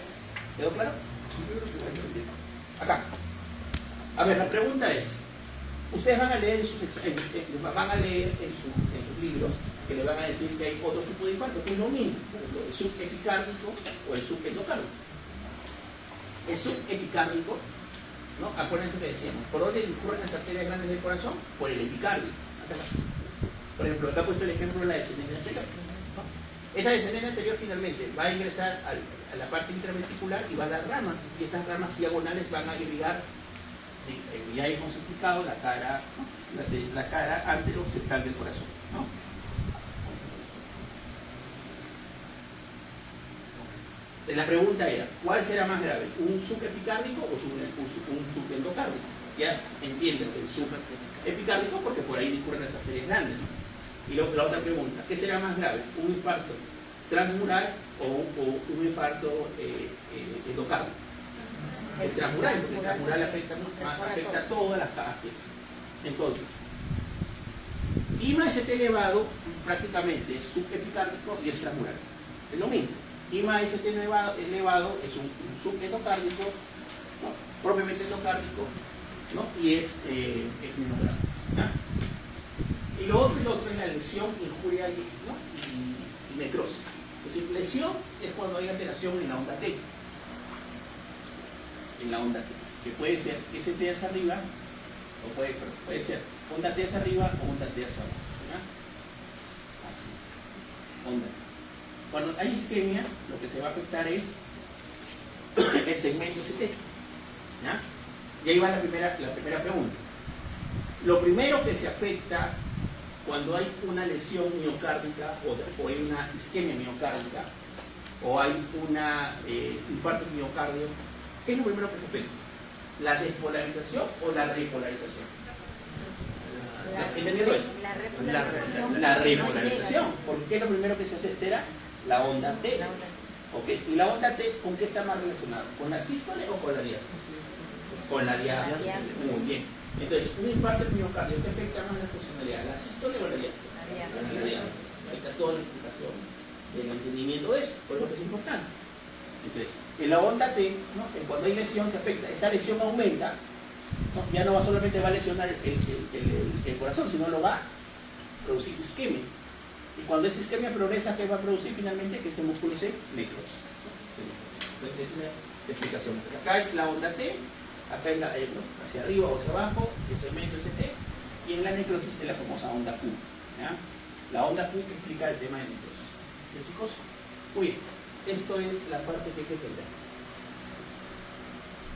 Speaker 1: ¿Quedó claro? Acá. A ver, la pregunta es, ustedes van a leer en sus libros que le van a decir que hay otro tipo de infarto, que es lo mismo, el subepicárdico o el subendocárdico. El subepicárdico, ¿no? Acuérdense que decíamos, ¿por dónde discurren las arterias grandes del corazón? Por el epicardio. Acá está. Por ejemplo, acá he puesto el ejemplo de la descendencia anterior, ¿no? Esta descendencia anterior finalmente va a ingresar a la parte intraventricular y va a dar ramas, y estas ramas diagonales van a irrigar, ya hemos explicado, la cara, ¿no? la cara anterocentral del corazón, ¿no? La pregunta era, ¿cuál será más grave? ¿Un subepicárdico o un subendocárdico? Ya entiéndase, el subepicárdico porque por ahí discurren las arterias grandes, ¿no? Y luego la otra pregunta, ¿qué será más grave? ¿Un infarto transmural o un infarto endocárdico? El transmural, porque el transmural afecta a todas las capas. Entonces, IMA-ST elevado prácticamente es subepicárdico y es transmural. Es lo mismo. IMA-ST elevado es un subendocárdico, ¿no? Propiamente endocárdico, ¿no? Y es menos grave, ¿no? Y lo otro es la lesión, injuria, ¿no? y necrosis. Es decir, lesión es cuando hay alteración en la onda T. En la onda T, que puede ser ST hacia arriba, o puede ser onda T hacia arriba o onda T hacia abajo, ¿no? Así, onda T. Cuando hay isquemia, lo que se va a afectar es el segmento ST, ¿ya? Y ahí va la primera pregunta. Lo primero que se afecta cuando hay una lesión miocárdica o hay una isquemia miocárdica o hay un infarto miocardio, ¿qué es lo primero que se afecta? ¿La despolarización o la repolarización? ¿Entendieron eso? La repolarización. ¿Por qué es lo primero que se altera? La onda T. ¿Okay? ¿Y la onda T con qué está más relacionada? ¿Con la sístole o con la diástole? Con la diástole. Muy bien. Entonces, un infarto miocardio, ¿qué afecta más la funcionalidad? ¿La sístole o la diástole? La diástole. Ahí está toda la explicación del entendimiento de eso, por eso que es importante. Entonces, en la onda T, ¿no? Cuando hay lesión se afecta. Esta lesión aumenta, ¿no? Ya no solamente va a lesionar el corazón, sino lo va a producir isquemia. Y cuando esa isquemia progresa, ¿qué va a producir finalmente? Que este músculo se necrosis. Entonces, es una explicación. Acá es la onda T, acá es ¿no? hacia arriba o hacia abajo, el segmento ST, y en la necrosis es la famosa onda Q. ¿Ya? La onda Q que explica el tema de necrosis. ¿Sí, chicos? Muy bien. Esto es la parte que hay que entender.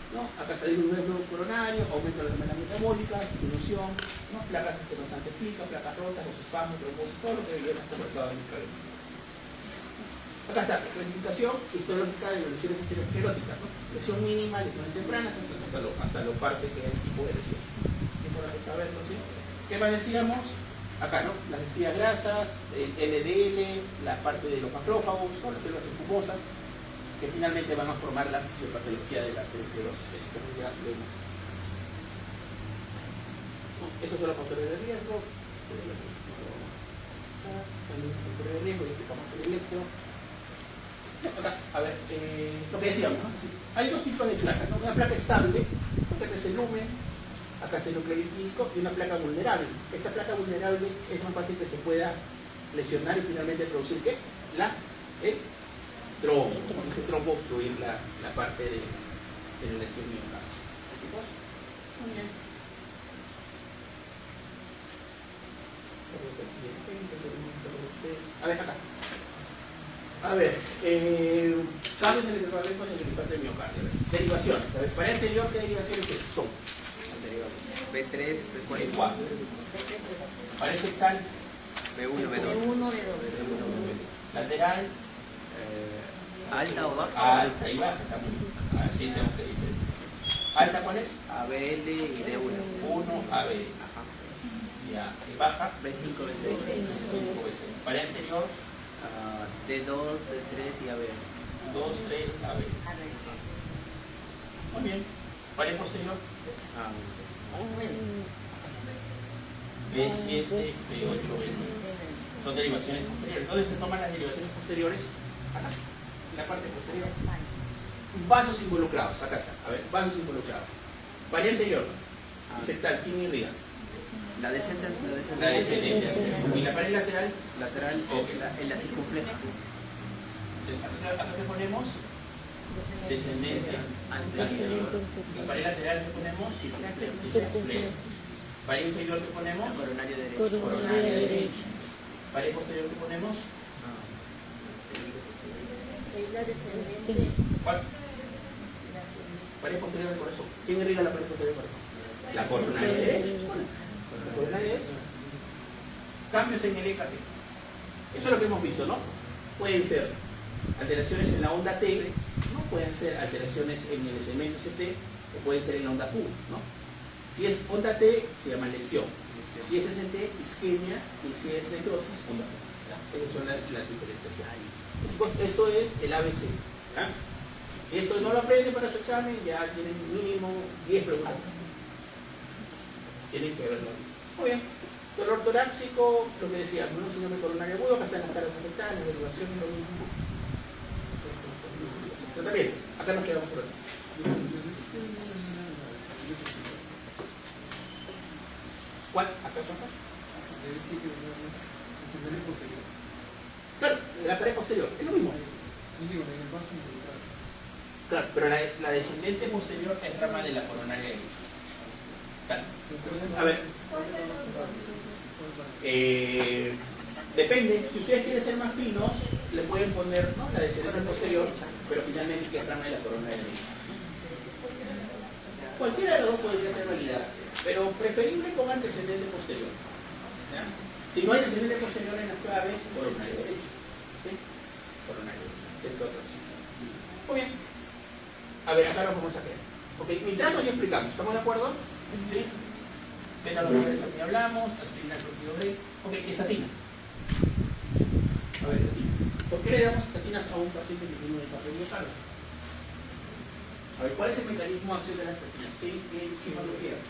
Speaker 1: ¿No? Acá está el número coronario, aumento de la enfermedad metabólica, disminución, ¿no? Placas esterosantes fijas, placas rotas, los espasmos, trombosis, todo lo que hemos conversado en el cabello. Acá está, clasificación histológica de las lesiones escleróticas, ¿no? Lesión mínima, lesiones tempranas, hasta lo parte que es el tipo de lesión. Importante saberlo, ¿sí? ¿Qué más decíamos? Acá, ¿no? Las estrellas grasas, el LDL, la parte de los macrófagos, ¿no? Las células escumosas, que finalmente van a formar la fisiopatología de la aterosclerosis. Eso ya lo vemos. Esos son los factores de riesgo. Factores de riesgo, y explicamos el electro. Acá, a ver, lo que decíamos, ¿no? Hay dos tipos de placas, ¿no? Una placa estable, acá es el lumen, acá está el núcleo lipídico, y una placa vulnerable. Esta placa vulnerable es más fácil que se pueda lesionar y finalmente producir ¿qué? El trombo. Ese trombo obstruir la parte de la lesión miocardial. Muy bien. A ver, acá. A ver, cambios en el electrofagos en el infarto de miocardio. Derivaciones. A ver, para el anterior, ¿qué derivaciones son?
Speaker 3: B3, B4,
Speaker 1: B4. Para el sectal,
Speaker 3: B1, B2.
Speaker 2: B1, B2.
Speaker 1: lateral,
Speaker 3: Alta o baja.
Speaker 1: alta y baja. Así tenemos que diferenciar. ¿Alta cuál es?
Speaker 3: ABL y D1.
Speaker 1: 1, AB.
Speaker 3: Ajá.
Speaker 1: Ya. Y baja,
Speaker 3: B5, B6.
Speaker 1: 5 veces. Para el anterior,
Speaker 3: D2, D3 y AB.
Speaker 1: 2, 3, AB.
Speaker 2: A ver.
Speaker 1: Muy bien. Para el posterior, B7, B8, B9. Son derivaciones posteriores. ¿Dónde se toman las derivaciones posteriores? Acá, en la parte posterior. Vasos involucrados, acá está. A ver, vasos involucrados. Pared anterior, sectal, ¿quién irriga?
Speaker 3: La descendente.
Speaker 1: La descendente. Y la pared lateral,
Speaker 3: Lateral
Speaker 1: Ok.
Speaker 3: en la circunfleja.
Speaker 1: acá te ponemos descendente anterior. La pared lateral que ponemos circunfleja. Pared inferior que ponemos
Speaker 3: Coronario derecho.
Speaker 1: coronaria derecha. Pared posterior que ponemos
Speaker 2: Es la descendente.
Speaker 1: ¿cuál? Pared posterior del corazón. ¿Quién irriga la pared posterior del corazón? La coronaria derecha. La coronaria derecha. Cambios en el EKG. Eso es lo que hemos visto, ¿no? Pueden ser alteraciones en la onda T, ¿no? Pueden ser alteraciones en el segmento ST o pueden ser en la onda Q, ¿no? Si es onda T, se llama lesión. Si es ST, isquemia, y si es necrosis, onda Q. ¿Ya? Esas son las diferencias. Esto es el ABC. ¿Ya? Y esto no lo aprenden para su examen, ya tienen mínimo 10 preguntas. Tienen que verlo. Muy bien. Dolor torácico, lo que decía, no síndrome coronario agudo, acá están las caras afectadas, la derivación es lo mismo. Pero también, acá nos quedamos por aquí. ¿Cuál? ¿Acá? Claro, la pared posterior, es lo mismo. Claro, pero la descendente posterior es rama de la coronaria derecha. Claro. A ver. Depende, si ustedes quieren ser más finos, le pueden poner, ¿no?, la descendente posterior, pero finalmente que es rama de la coronaria derecha. Cualquiera de los dos podría ser validada, pero preferible pongan descendente posterior. ¿Ya? Si no hay descendente posterior en las claves, coronaria derecha. ¿Sí? Coronaria derecha. Es otra opción. Muy bien. A ver, acá lo vamos a crear. Ok, mientras ya explicamos, ¿estamos de acuerdo? ¿Sí? Beta-bloqueadores que hablamos, aspirina, corticoide. Ok, estatinas. A ver, estatinas. ¿Por qué le damos estatinas a un paciente que tiene un infarto de miocardio? A ver, ¿cuál es el mecanismo de acción de las estatinas? ¿Qué enzima bloquea?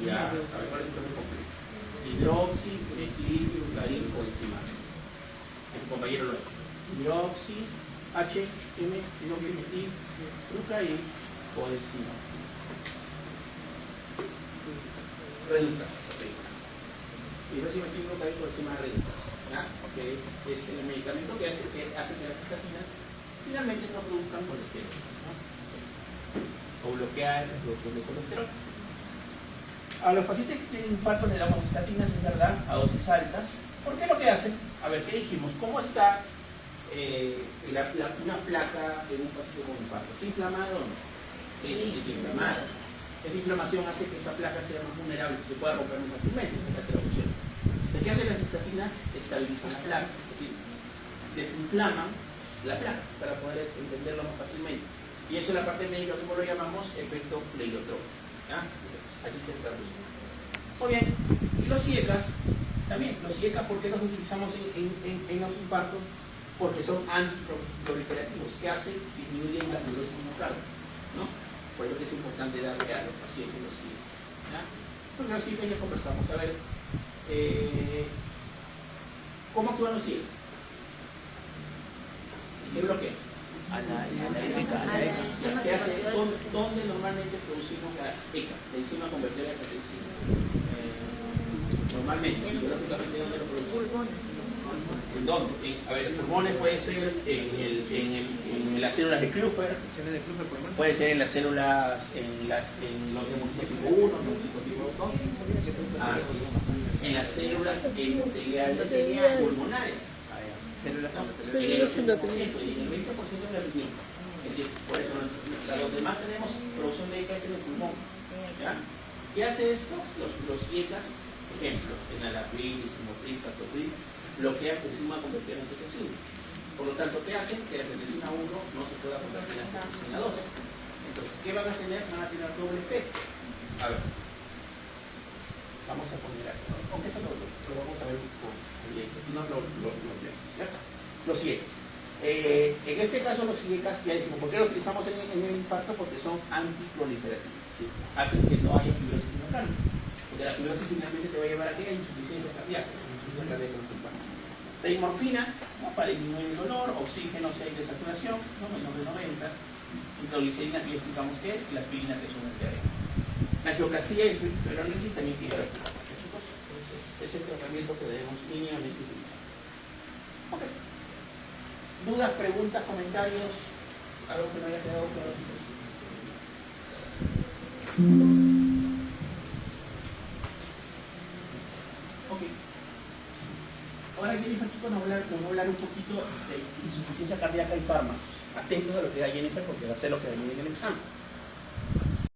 Speaker 1: Ya, a ver, ¿cuál es el nombre completo? Hidroxi, metilglucarín o enzima. Tu compañero lo ha hecho. Hidroxi, hidroximetilglucarín o enzima. Reductase, ok. Hidroximetilglucarín o enzima reductase, ¿ya? Que es el medicamento que hace que las estatinas finalmente no produzcan colesterol, ¿no? O bloquear la producción de colesterol. A los pacientes que tienen infarto les damos estatinas, es verdad, a dosis altas. ¿Por qué lo que hacen? A ver, ¿qué dijimos? ¿Cómo está una placa en un paciente con infarto? ¿Está inflamado o no? Sí, está inflamado. Esta inflamación hace que esa placa sea más vulnerable, que se pueda romper más fácilmente, esa es la traducción. ¿Qué hacen las estatinas? Estabilizan la placa, es decir, desinflaman la placa para poder entenderlo más fácilmente. Y eso es la parte médica, como lo llamamos, efecto pleiotrópico. ¿Ya? Así se traduce. Muy bien. Y los IECAS, también, los IECAS, ¿por qué los utilizamos en los infartos? Porque son antiproliferativos, que hacen disminuyen la fibrosis miocardio, ¿no? Por eso es importante darle a los pacientes los IECAS. ¿Ya? Entonces, los IECAS ya conversamos. A ver, ¿cómo actúan los IECAS? ¿Qué bloquea? ¿Qué hace? ¿Dónde normalmente producimos la ECA, la enzima convertida a catequina? Normalmente, biológicamente, ¿dónde lo producimos?
Speaker 2: Pulmones.
Speaker 1: ¿En dónde? A ver, pulmones puede ser en las células de Klüver,
Speaker 3: Lesiones de Klüver por mano.
Speaker 1: puede ser en las células, en los neumocitos tipo 1, neumocitos tipo 2, en las células endoteliales pulmonares.
Speaker 3: Células
Speaker 1: ¿no?
Speaker 3: endoteliales.
Speaker 1: En el 80% y en el 20% de la riñón. Es decir, por eso, donde más tenemos producción de ECA es en el pulmón. ¿Ya? ¿Qué hace esto? Los IECAS, ejemplo, enalapril, simopril, captopril, bloquean la enzima convertida en angiotensina. Por lo tanto, ¿qué hacen? Que la angiotensina 1 no se pueda convertir en angiotensina 2. Entonces, ¿qué van a tener? Van a tener doble efecto. A ver, vamos a poner aquí. Con esto lo vamos a ver con no ¿ya? Los IECAS. En este caso, los IECAS, ya decimos, ¿por qué lo utilizamos en el infarto? Porque son antiproliferativos. ¿Sí? Hacen que no haya fibrosis intestinal. Porque la fibrosis finalmente te va a llevar a que haya insuficiencia cardíaca. La morfina, ¿no? Para disminuir el dolor, oxígeno 6 de saturación, ¿no? Menor de 90. Nitroglicerina, que explicamos qué es, y la aspirina, que es un antidiarreico. La angioplastia y fibrosis también tiene que ver. Chicos, es el tratamiento que debemos mínimamente utilizar. Ok. ¿Dudas, preguntas, comentarios? ¿Algo que no haya quedado claro? Ok. Ahora Jennifer, chicos, nos va a hablar un poquito de insuficiencia cardíaca y fármacos. Atentos a lo que da Jennifer porque va a ser lo que va a venir en el examen.